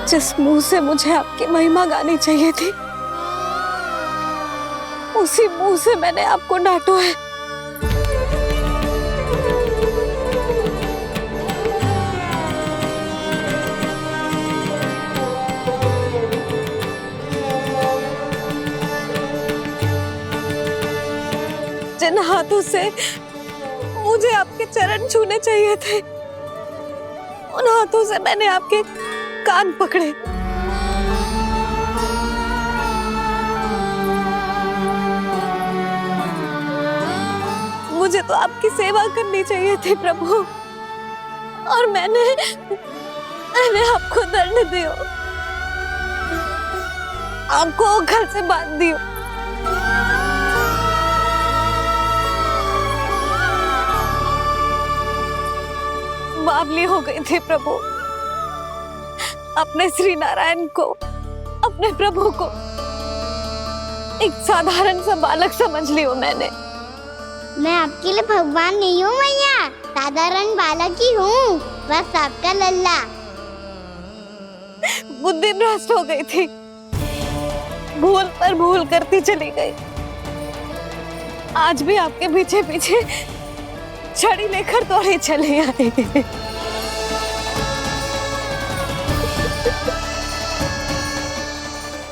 जिस मुंह से मुझे आपकी महिमा गानी चाहिए थी, उसी मुंह से मैंने आपको डांटा है। जिन हाथों से मुझे आपके चरण छूने चाहिए थे, उन हाथों से मैंने आपके कान पकड़े। मुझे तो आपकी सेवा करनी चाहिए थी प्रभु, और मैंने आपको दंड दियो, आपको घर से बांध दियो। बावली हो गई थी प्रभु। अपने श्री नारायण को, अपने प्रभु को एक साधारण सा बालक समझ लियो मैंने। मैं आपके लिए भगवान नहीं हूँ मैया, साधारण बालक ही हूँ, बस आपका लल्ला। बुद्धि भ्रष्ट हो गई थी, भूल पर भूल करती चली गई। आज भी आपके पीछे पीछे छड़ी लेकर दौड़े चले आए।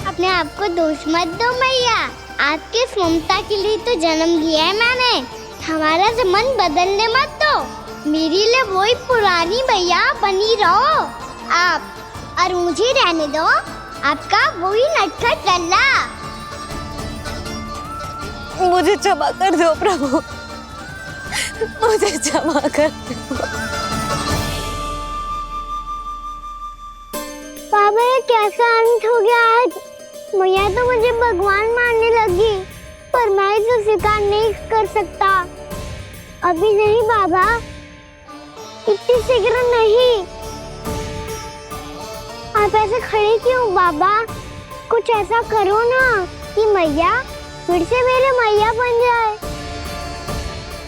अपने आप को दोष मत दो मैया, आपके ममता के लिए तो जन्म लिया है मैंने। हमारा मन बदलने मत दो, मेरे लिए वही पुरानी भैया बनी रहो आप, और मुझे रहने दो आपका वही नटखट लल्ला। मुझे क्षमा कर दो प्रभु, मुझे क्षमा कर दो। बाबा ये कैसा अंत हो गया आज? मैया तो मुझे भगवान मानने लगी, पर मैं इसे स्वीकार नहीं कर सकता। अभी नहीं बाबा, इतनी शीघ्र नहीं। आप ऐसे खड़े क्यों बाबा? कुछ ऐसा करो ना कि मैया फिर से मेरे मैया बन जाए।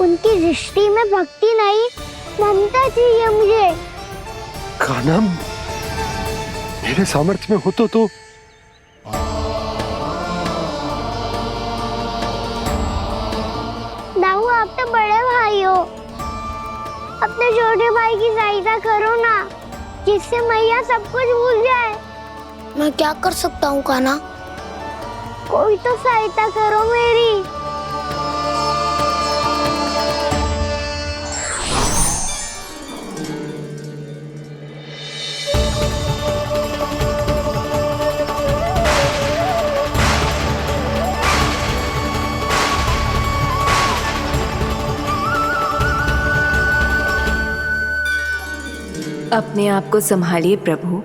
उनकी दृष्टि में भक्ति नहीं, ममता चाहिए मुझे। कान्हा, मेरे सामर्थ्य में हो तो दाऊ, आप तो बड़े भाई हो, अपने छोटे भाई की सहायता करो ना, जिससे मैया सब कुछ भूल जाए। मैं क्या कर सकता हूँ कान्हा? कोई तो सहायता करो मेरी। अपने आप को संभालिए प्रभु।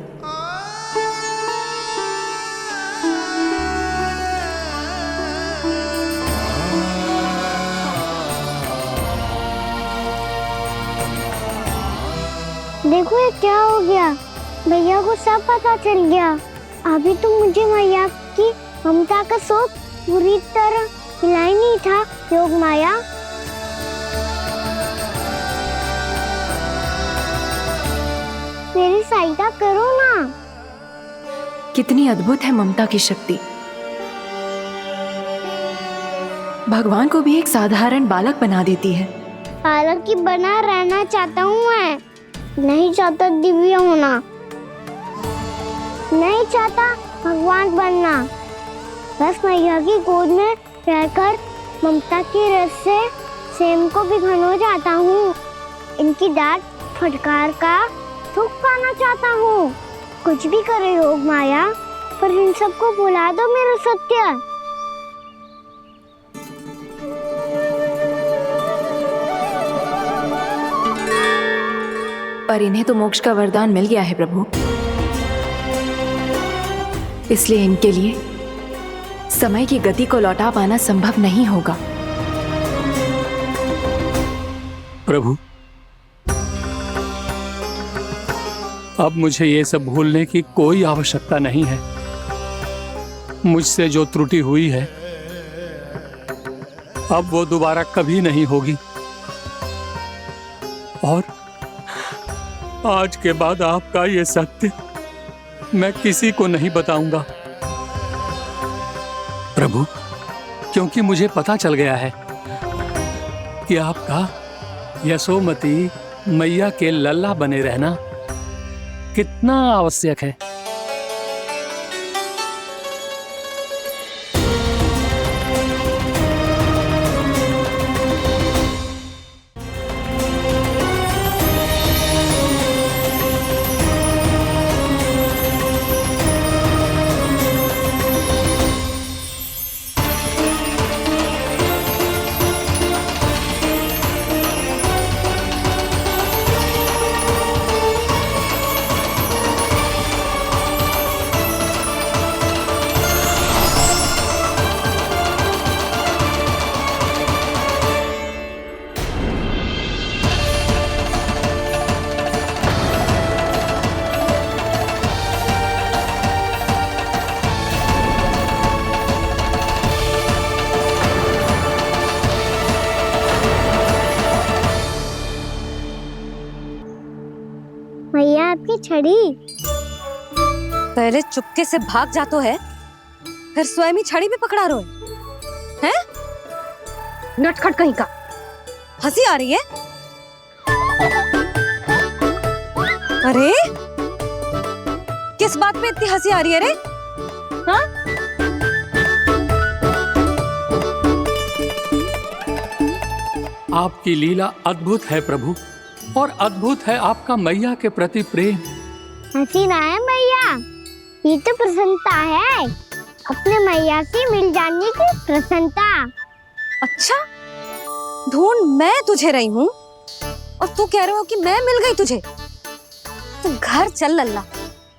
देखो ये क्या हो गया, भैया को सब पता चल गया। अभी तो मुझे मैया की ममता का शौक पूरी तरह हिला ही नहीं था। योग माया, मेरी सहायता करो ना। कितनी अद्भुत है ममता की शक्ति। भगवान को भी एक साधारण बालक बना देती है। बालक की बना रहना चाहता हूँ मैं, नहीं चाहता दिव्य होना, नहीं चाहता भगवान बनना। बस मैया की गोद में रहकर ममता की रस से सेम को भिगोना चाहता हूँ। इनकी डांट फटकार का सुख पाना चाहता हूँ। कुछ भी करे योग माया, पर इन सबको भुला दो मेरा सत्य। पर इन्हें तो मोक्ष का वरदान मिल गया है प्रभु, इसलिए इनके लिए समय की गति को लौटा पाना संभव नहीं होगा। प्रभु, अब मुझे ये सब भूलने की कोई आवश्यकता नहीं है। मुझसे जो त्रुटि हुई है अब वो दोबारा कभी नहीं होगी, और आज के बाद आपका ये सत्य मैं किसी को नहीं बताऊंगा प्रभु, क्योंकि मुझे पता चल गया है कि आपका यशोमती मैया के लल्ला बने रहना कितना आवश्यक है। छड़ी। पहले चुपके से भाग जातो है, फिर स्वयं ही छड़ी भी पकड़ा रो है? नटखट कहीं का। हंसी आ रही है? अरे किस बात पे इतनी हंसी आ रही है रे? हाँ? आपकी लीला अद्भुत है प्रभु, और अद्भुत है आपका मैया के प्रति प्रेम। हंसी ना है मैया, ये तो प्रसन्नता है, अपने मैया से मिल जाने की प्रसन्नता। अच्छा, ढूंढ मैं तुझे रही हूँ और तू कह रहे हो कि मैं मिल गई तुझे। तू घर चल लल्ला,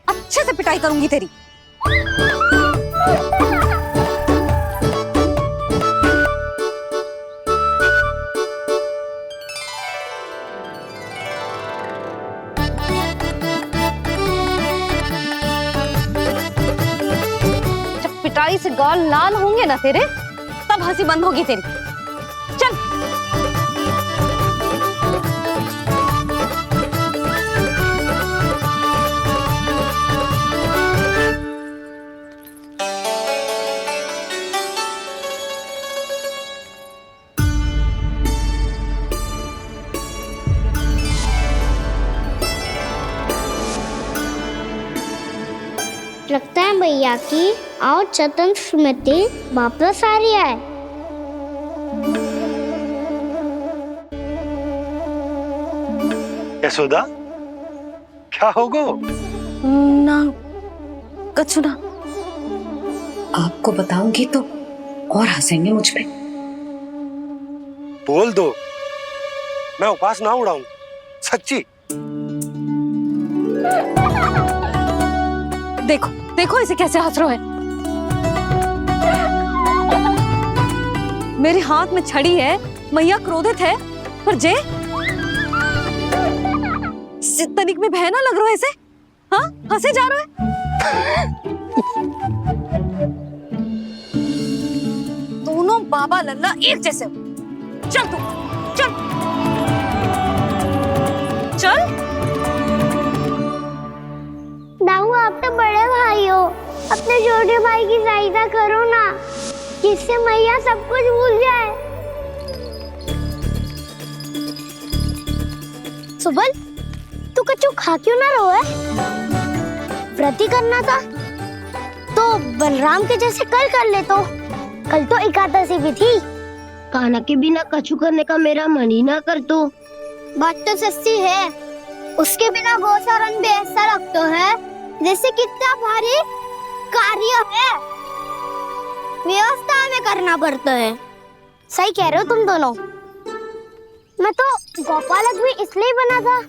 अच्छे से पिटाई करूंगी तेरी। जब पिटाई से गाल लाल होंगे ना तेरे, तब हंसी बंद होगी तेरी। चल। लगता है भैया की और चतन स्मृति वापस आ रही है। यशोदा, क्या होगो? ना कछु ना। आपको बताऊंगी तो और हंसेंगे मुझ पे। बोल दो, मैं उपास ना उड़ाऊं, सच्ची। देखो देखो इसे कैसे हंस रहा है। मेरे हाथ में छड़ी है, मैया क्रोधित है, पर जे तनिक में भय ना लग रहा है इसे? हाँ, हंसे जा रहा है। दोनों बाबा लल्ला एक जैसे हो। चल तू, चल चल। दाऊ, आप तो बड़े भाई हो, अपने छोटे भाई की सहायता करो ना, जिससे मैया सब कुछ भूल जाए। सुबल, तू कछु खा क्यों ना रहो है? व्रत ही करना था तो बलराम के जैसे कल कर ले तो। कल तो एकादशी भी थी। कान्हा के बिना कछु करने का मेरा मन ही ना कर तो। बात तो सच्ची है, उसके बिना गोचारण भी ऐसा लगता है जैसे कितना भारी कार्य है, व्यवस्था में करना पड़ता है। सही कह रहे हो तुम दोनों। मैं तो गोपालक भी इसलिए बना था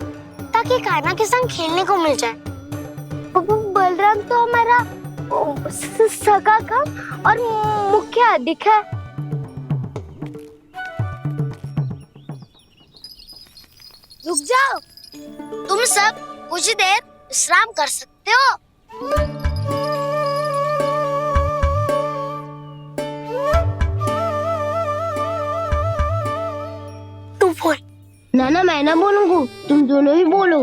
ताकि कान्हा के संग खेलने को मिल जाए। बलराम तो हमारा सगा कम और मुख्य अधिक है। रुक जाओ, तुम सब कुछ देर विश्राम कर सकते हो। तू बोल। ना मैं ना बोलूंगा, तुम दोनों ही बोलो।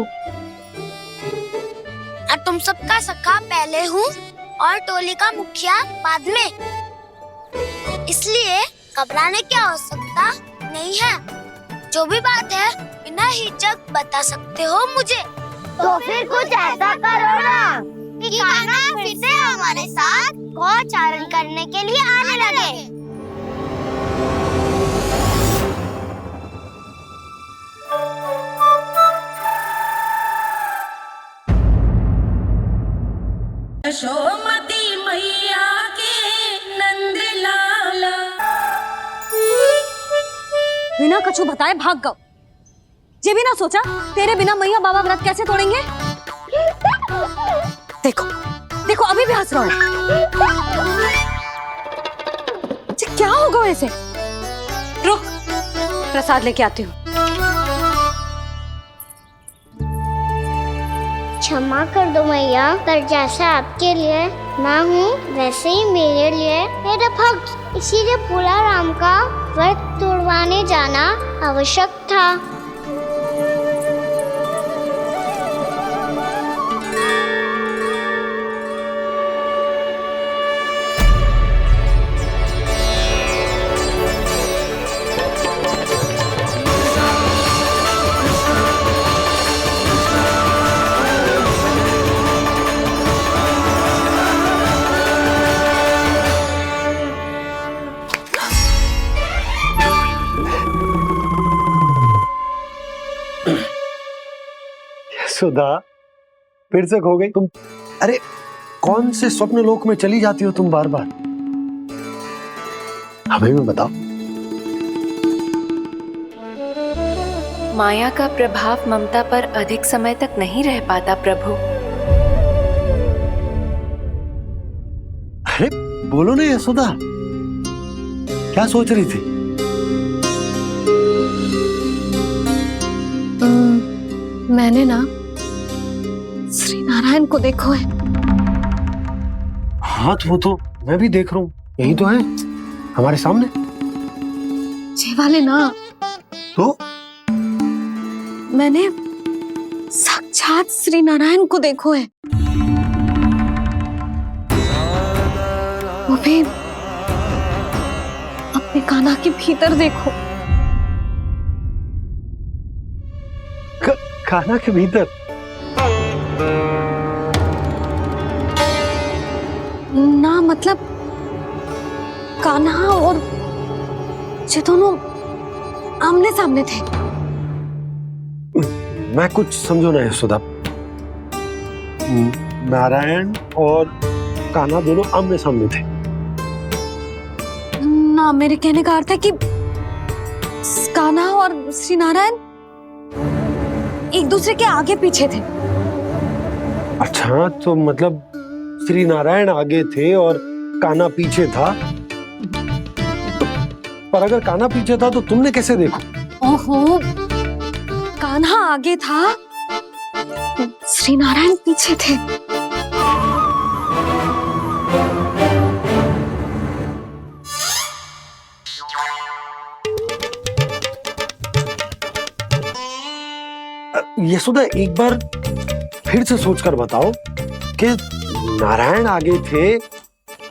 और तुम सबका सखा पहले हूँ और टोली का मुखिया बाद में, इसलिए घबराने की आवश्यकता नहीं है। जो भी बात है बिना हिचक बता सकते हो मुझे। तो फिर कुछ ऐसा करो ना कि कान्हा फिर से हमारे साथ गोचारण करने के लिए आने लगे। यशोमती मैया के नंद लाला। बिना कछु बताए भाग गओ। ये भी ना सोचा तेरे बिना मैया बाबा व्रत कैसे तोड़ेंगे? देखो देखो अभी भी हंस रहा है। क्या होगा ऐसे? रुक, प्रसाद लेके आती हूँ। क्षमा कर दो मैया, पर जैसा आपके लिए ना हूँ वैसे ही मेरे लिए मेरा भक्त, इसीलिए भोला राम का व्रत तोड़वाने जाना आवश्यक था। सुधा, फिर से खो गई तुम। अरे कौन से स्वप्न लोक में चली जाती हो तुम बार बार? हमें भी बताओ। माया का प्रभाव ममता पर अधिक समय तक नहीं रह पाता प्रभु। अरे बोलो ना यशोदा, क्या सोच रही थी? मैंने ना श्री नारायण को देखो है। हाँ तो वो तो मैं भी देख रहा हूँ, यही तो है हमारे सामने। ये वाले ना, तो मैंने साक्षात श्री नारायण को देखो है, वो भी अपने कान्हा के भीतर देखो। कान्हा के भीतर? ना मतलब कान्हा और ये दोनों आमने सामने थे। मैं कुछ समझो ना यशोदा। नारायण और कान्हा दोनों आमने सामने थे? ना, मेरे कहने का अर्थ है कि कान्हा और श्री नारायण एक दूसरे के आगे पीछे थे। अच्छा, तो मतलब श्री नारायण आगे थे और कान्हा पीछे था। पर अगर कान्हा पीछे था तो तुमने कैसे देखो? ओहो, कान्हा आगे था, श्री नारायण पीछे थे। यशोदा, एक बार फिर से सोचकर बताओ कि नारायण आगे थे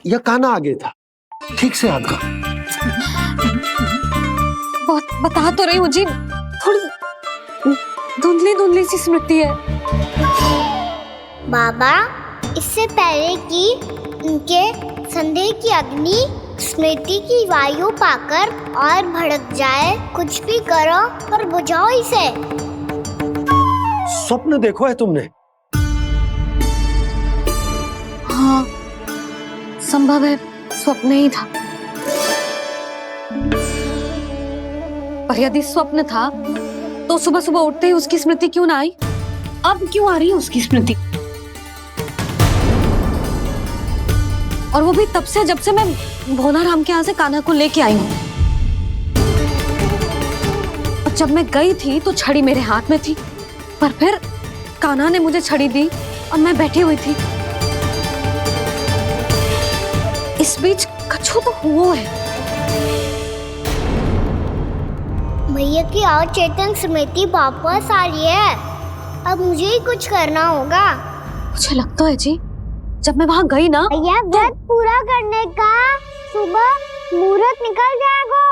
या कान्हा आगे था? ठीक से याद करो। बहुत बता तो रही हूँ जी, थोड़ी धुंधली धुंधली सी स्मृति है। बाबा, इससे पहले कि उनके संदेह की अग्नि स्मृति की वायु पाकर और भड़क जाए, कुछ भी करो पर बुझाओ इसे। स्वप्न देखो है तुमने? हाँ, संभव है स्वप्न ही था। पर यदि स्वप्न था तो सुबह सुबह उठते ही उसकी स्मृति क्यों ना आई? अब क्यों आ रही है उसकी स्मृति? और वो भी तब से जब से मैं भोनाराम के यहाँ से कान्हा को लेके आई हूँ। और जब मैं गई थी तो छड़ी मेरे हाथ में थी, पर फिर कान्हा ने मुझे छड़ी दी और मैं बैठी हुई थी। इस बीच कछु तो हुआ है। भैया की अचेतन स्मृति वापस आ रही है। अब मुझे ही कुछ करना होगा। मुझे लगता है जी, जब मैं वहाँ गई ना, भैया व्रत पूरा करने का सुबह मुहूर्त निकल जाएगा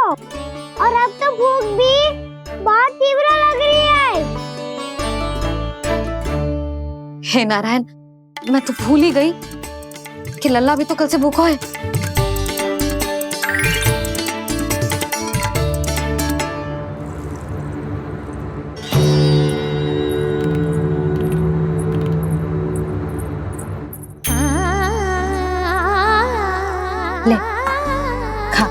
और अब तो भूख भी बहुत तीव्र लग रही है। हे नारायण, मैं तो भूल ही गई कि लल्ला भी तो कल से भूखा है। ले, खा।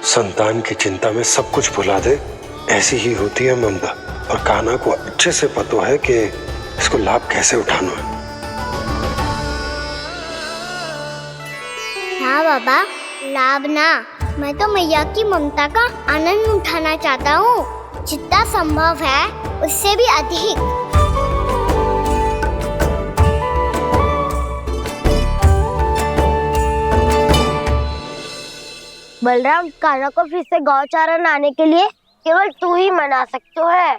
संतान की चिंता में सब कुछ भुला दे, ऐसी ही होती है ममता। और कान्हा को अच्छे से पता है कि इसको लाभ कैसे उठाना है। हाँ बाबा, लाभ ना, मैं तो मैया की ममता का आनंद उठाना चाहता हूँ, जितना संभव है उससे भी अधिक। बलराम, कान्हा को फिर से गौचारण आने के लिए केवल तू ही मना सकते है।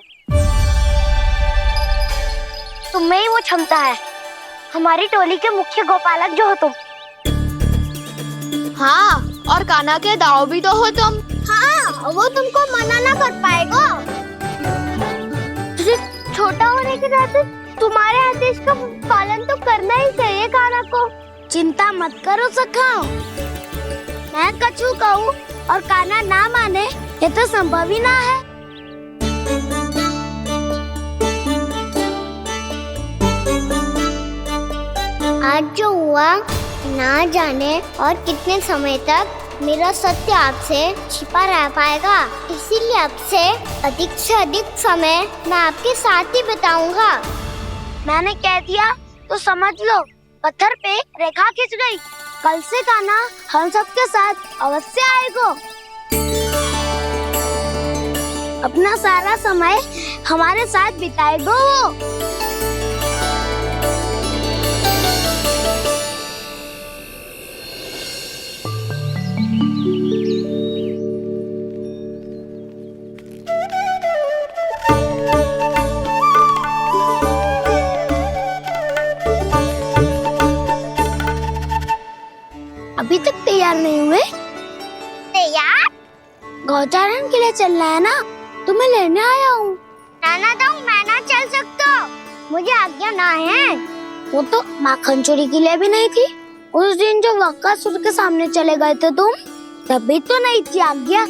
तुम्हें ही वो क्षमता है, हमारी टोली के मुख्य गोपालक जो हो तुम। हाँ, और कान्हा के दाव भी तो हो तुम। हाँ, वो तुमको मना ना कर पाएगा। तुझे छोटा होने के नाते तुम्हारे आदेश का पालन तो करना ही चाहिए कान्हा को। चिंता मत करो सखा, मैं कछु कहूँ और कान्हा ना माने ये तो संभव ही ना है। आज जो हुआ ना जाने और कितने समय तक मेरा सत्य आपसे छिपा रह पाएगा, इसीलिए आपसे अधिक से अधिक समय मैं आपके साथ ही बिताऊंगा। मैंने कह दिया तो समझ लो, पत्थर पे रेखा खिंच गई। कल से कान्हा हम सबके साथ अवश्य आएगा। अपना सारा समय हमारे साथ बिताएगा वो। अभी तक तैयार नहीं हुए? तैयार? गौचारण के लिए चलना है ना, तुम्हें लेने आया हूँ। नाना दाऊ, मैं ना चल सकता, मुझे आज्ञा ना है। वो तो माखन चोरी के लिए भी नहीं थी। उस दिन जो वक्कासुर के सामने चले गए थे तुम, तभी तो नहीं थी आज्ञा।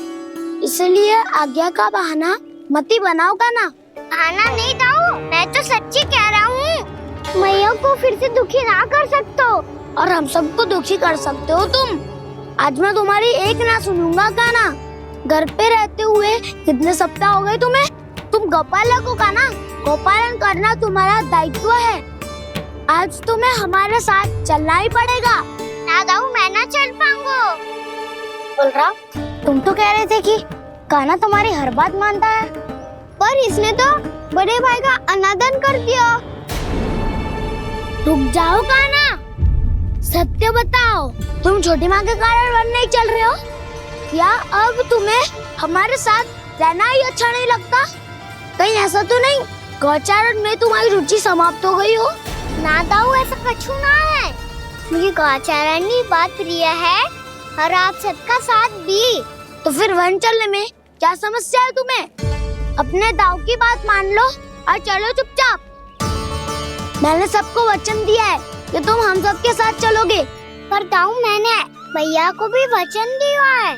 इसलिए आज्ञा का बहाना मत ही बनाओगा ना। बहाना नहीं दाऊ, मैं तो सच्ची कह रहा हूँ। मैया को फिर से दुखी ना कर सकते हो और हम सबको दुखी कर सकते हो तुम। आज मैं तुम्हारी एक ना सुनूंगा कान्हा। घर पे रहते हुए कितने सप्ताह हो गए तुम्हें? तुम गोपालक हो कान्हा, गोपालन करना तुम्हारा दायित्व है। आज तुम्हें हमारे साथ चलना ही पड़ेगा। ना दाऊ, मैं ना चल पाऊंगा। बलराम, तुम तो कह रहे थे कि कान्हा तुम्हारी हर बात मानता है, पर इसने तो बड़े भाई का अनादर कर दिया। रुक जाओ कान्हा, सत्य बताओ, तुम छोटी माँ के कारण वन नहीं चल रहे हो या अब तुम्हें हमारे साथ रहना ही अच्छा नहीं लगता? कहीं ऐसा तो नहीं गौचारण में तुम्हारी रुचि समाप्त हो गई हो? ना दाऊ, ऐसा कछु ना है। मुझे गौचारण की बात प्रिय है और आप सबका साथ भी। तो फिर वन चलने में क्या समस्या है तुम्हें? अपने दाऊ की बात मान लो और चलो चुपचाप। मैंने सबको वचन दिया है कि तुम हम सबके साथ चलोगे। पर दाऊ, मैंने भैया को भी वचन दिया है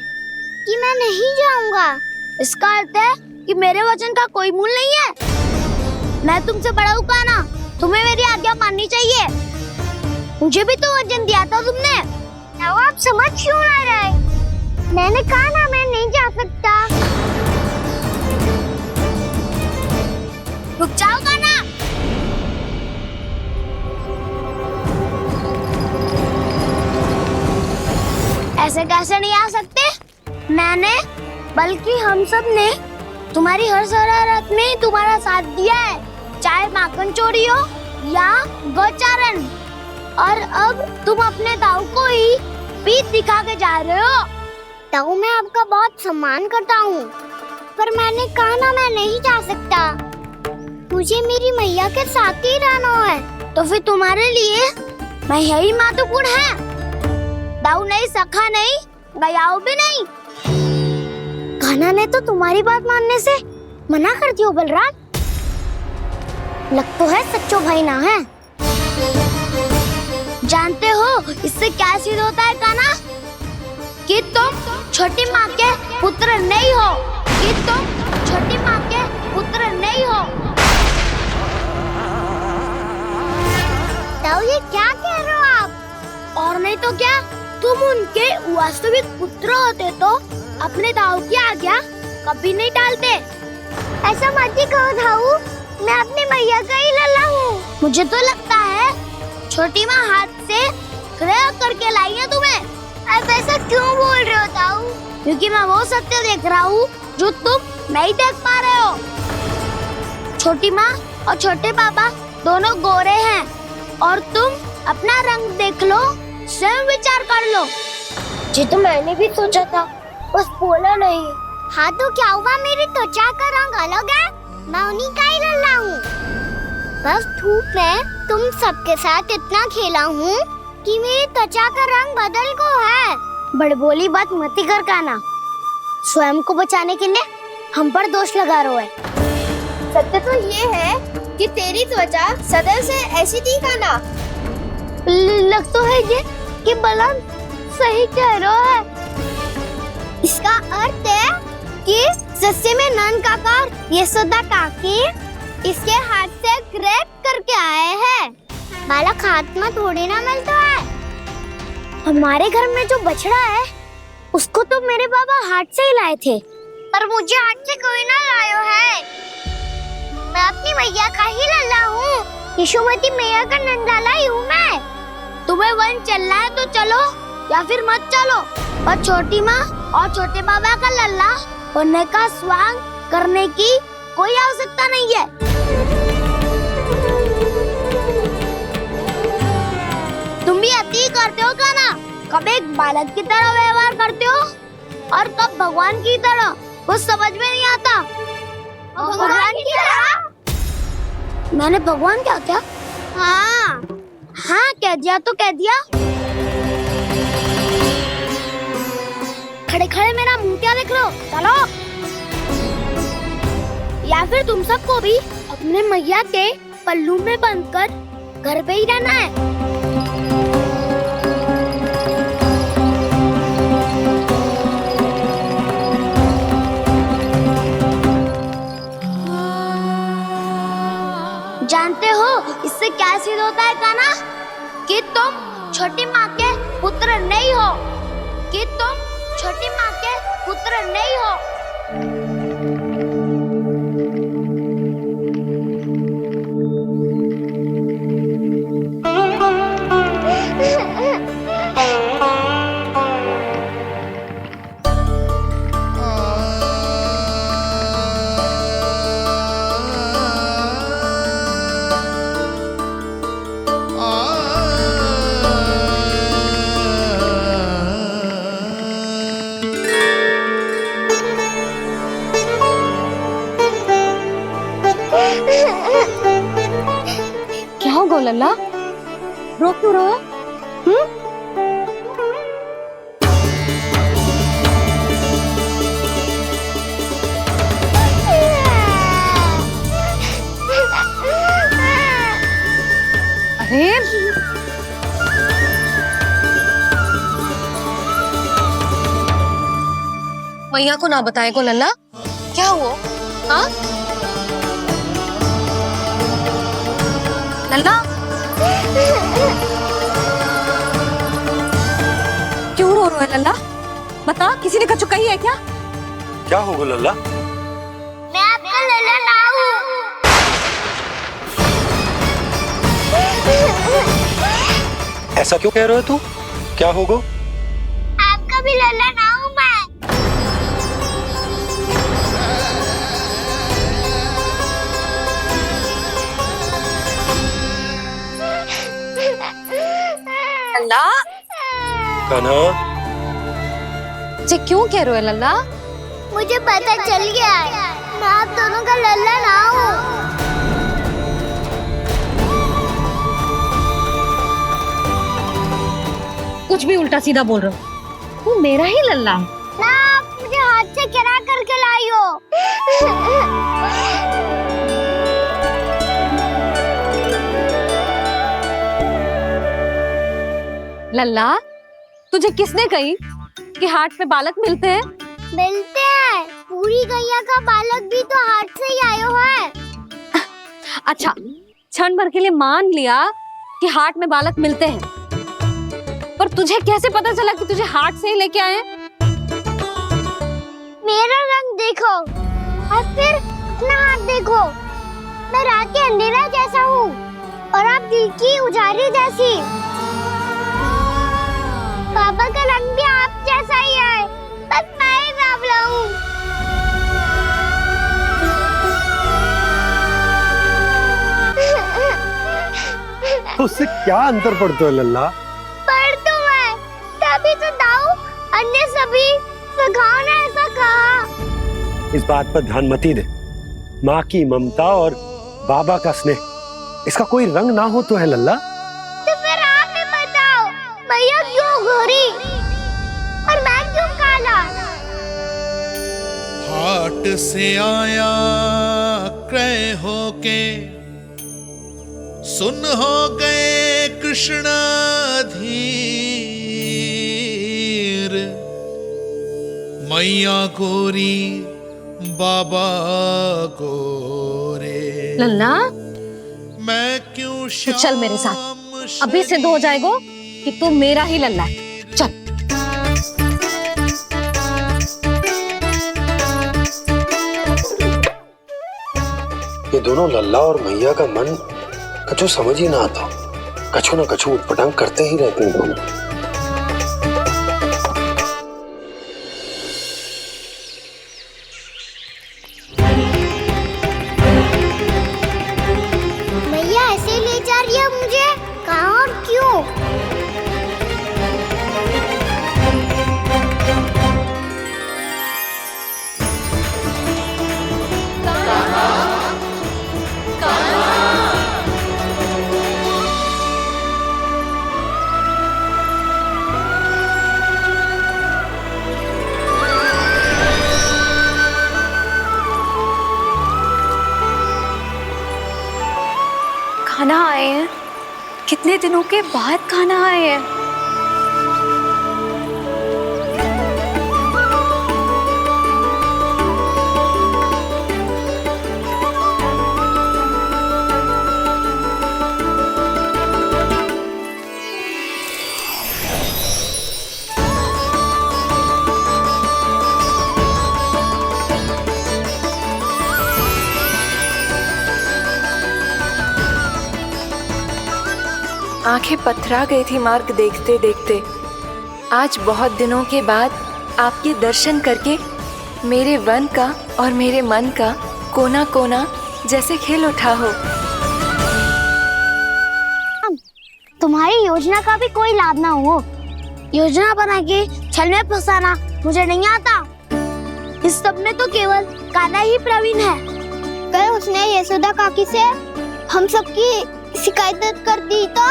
कि मैं नहीं जाऊंगा। इसका अर्थ है कि मेरे वचन का कोई मूल नहीं है। मैं तुमसे बड़ा हूँ कान्हा, तुम्हें मेरी आज्ञा माननी चाहिए। मुझे भी तो वचन दिया था तुमने। दाऊ, आप समझ क्यों आ रहे? मैंने कहा ना मैं नहीं जा सकता। रुक जाओ कान्हा। ऐसे कैसे नहीं आ सकते? मैंने बल्कि हम सब ने तुम्हारी हर शरारत में तुम्हारा साथ दिया है, चाहे माखन चोरी हो या गोचारण। और अब तुम अपने दाऊ को ही पीठ दिखा के जा रहे हो। दाऊ, मैं आपका बहुत सम्मान करता हूँ, पर मैंने कहा ना मैं नहीं जा सकता। मुझे मेरी मैया के साथ ही रहना है। तो फिर तुम्हारे लिए मैं यही महत्वपूर्ण है। दाऊ नहीं, सखा नहीं, गयाऊ भी नहीं। कान्हा ने तो तुम्हारी बात मानने से मना कर दिया बलराम। लग तो है सच्चो भाई ना है। जानते हो इससे क्या सिद्ध होता है कान्हा? कि तुम छोटी माँ के पुत्र नहीं हो, कि तुम छोटी माँ के पुत्र नहीं हो। दाऊ, ये क्या कह रहे हो आप? और नहीं तो क्या, तुम उनके वास्तविक पुत्र होते तो अपने दाऊ की आज्ञा कभी नहीं टालते। ऐसा मत ही कहो दाऊ, मैं अपनी मैया का ही लल्ला हूँ। मुझे तो लगता है छोटी माँ हाथ से ग्रह करके लाई है तुम्हें। अब ऐसा क्यों बोल रहे हो दाऊ? क्योंकि मैं वो सत्य देख रहा हूँ जो तुम नहीं देख पा रहे हो। छोटी माँ और छोटे पापा दोनों गोरे हैं और तुम अपना रंग देख लो, स्वयं विचार कर लो। जी तो मैंने भी सोचा था, बस बोला नहीं। हाँ तो क्या हुआ, मेरी त्वचा का रंग अलग है, मैं उन्हीं का ही लल्ला हूँ। बस धूप में तुम सबके साथ इतना खेला हूँ कि मेरी त्वचा का रंग बदल को है। बड़बोली बात मत ही कर कान्हा, स्वयं को बचाने के लिए हम पर दोष लगा रहे हो। सत्य तो ये है कि तेरी त्वचा सदैव से ऐसी थी खाना। लग तो है ये कि बलराम सही कह रहा है। इसका अर्थ है कि सस्ते में नंद काका और यशोदा काकी इसके हाथ से ग्रेप करके आए हैं। बालक हाथ में थोड़ी ना मिलता है। हमारे घर में जो बछड़ा है उसको तो मेरे बाबा हाथ से ही लाए थे, पर मुझे हाथ से कोई ना लाया है। मैं अपनी मैया का ही लल्ला हूँ, यशोमती मैया का नंदलाला ही हूँ मैं। तुम्हें वन चलना है तो चलो या फिर मत चलो, और छोटी माँ और छोटे बाबा का लल्ला होने का स्वांग करने की कोई आवश्यकता नहीं है। तुम भी अति करते हो क्या ना? कब एक बालक की तरह व्यवहार करते हो और कब भगवान की तरह, कुछ समझ में नहीं आता। भगवान की तरह? मैंने भगवान क्या किया? हाँ हाँ कह दिया तो कह दिया। खड़े खड़े मेरा मुंह क्या देख रहे हो? चलो, या फिर तुम सबको भी अपने मैया के पल्लू में बंधकर घर पे ही रहना है। जानते हो इससे क्या सिद्ध होता है काना? कि तुम छोटी माँ के पुत्र नहीं हो, कि तुम छोटी माँ के पुत्र नहीं हो। क्या हो गो लल्ला, रो क्यों रहा है? अरे मैया को ना बताए को लल्ला, क्या हुआ? हाँ लल्ला, क्यों रो रहा है लल्ला? बता, किसी ने कछु कही है क्या? क्या होगा लल्ला? मैं आपका लल्ला ना हूँ। ऐसा क्यों कह रहे हो तू? क्या होगा? आपका भी लल्ला ना हूँ मैं। लल्ला, कान्हा, जे क्यों कह रहे हो लल्ला? मुझे पता चल गया है, मैं आप दोनों का लल्ला ना हूँ। कुछ भी उल्टा सीधा बोल रहे हो, तू मेरा ही लल्ला है ना। आप मुझे हाथ से गिरा करके लाई हो। लल्ला, तुझे किसने कही कि हाट में बालक मिलते हैं? मिलते हैं, पूरी गैया का बालक भी तो हाट से ही आयो है। अच्छा, क्षण भर के लिए मान लिया कि हाट में बालक मिलते हैं, पर तुझे कैसे पता चला कि तुझे हाट से ही लेके आए? मेरा रंग देखो और फिर अपना हाथ देखो। मैं रात के अंधेरा जैसा हूँ और आप दिल की उजाली जैसी। पापा का रंग भी आप जैसा ही है, बस मैं ही बावला हूँ। उससे क्या अंतर पड़ता है लल्ला? पर तो मैं तभी तो दाऊ अन्य सभी सखाओ ने ऐसा कहा। इस बात पर ध्यान मत ही दे। माँ की ममता और बाबा का स्नेह, इसका कोई रंग ना हो तो है लल्ला। तो फिर आप ही बताओ, मैया क्यों गोरी और मैं क्यों काला? हाट से आया क्रय होके सुन हो गए कृष्ण धीर, मैया गोरी बाबा गोरे। लल्ला मैं क्यों तो चल मेरे साथ, अभी सिद्ध हो जाएगा कि तू मेरा ही लल्ला है। चल। ये दोनों लल्ला और मैया का मन कछु समझ ही ना आता, कछु ना कछु उटपटांग करते ही रहते हैं दोनों। मैया ऐसे ले जा रही है मुझे, कहाँ और क्यों? खाना आए हैं, कितने दिनों के बाद खाना आए हैं। आंखें पथरा गई थी मार्ग देखते देखते। आज बहुत दिनों के बाद आपके दर्शन करके मेरे वन का और मेरे मन का कोना कोना जैसे खिल उठा हो। तुम्हारी योजना का भी कोई लाभ ना हो। योजना बना के छल में फंसाना मुझे नहीं आता। इस सब में तो केवल कान्हा ही प्रवीण है। कल उसने यशोदा काकी से हम सबकी शिकायत कर दी तो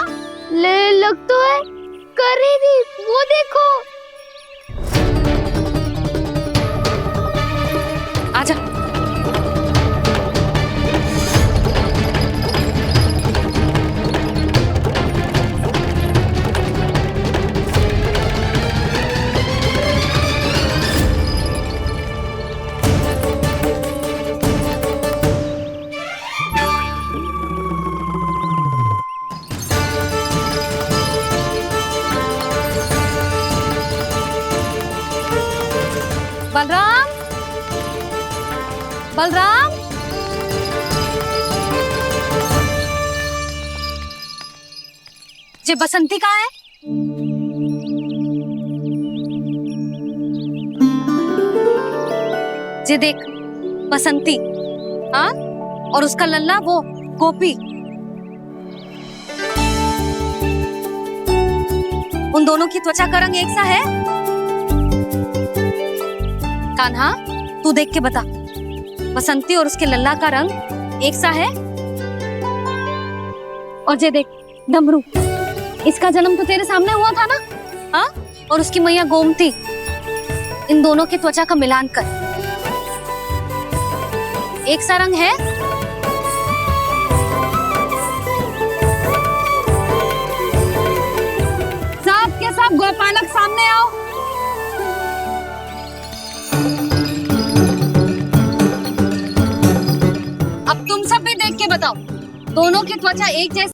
ले लग तो है कर ही दी, वो देखो। आजा। बलराम, बलराम, ये बसंती कहाँ है? ये देख बसंती, हाँ, और उसका लल्ला वो गोपी। उन दोनों की त्वचा का रंग एक सा है? कान्हा, तू देख के बता, बसंती और उसके लल्ला का रंग एक सा है? और ये देख डमरू, इसका जन्म तो तेरे सामने हुआ था ना, हाँ? और उसकी मैया गोमती, इन दोनों की त्वचा का मिलान कर, एक सा रंग है? सब के सब गोपालक सामने आओ। अब तुम सब भी देख के बताओ, दोनों की त्वचा एक जैसी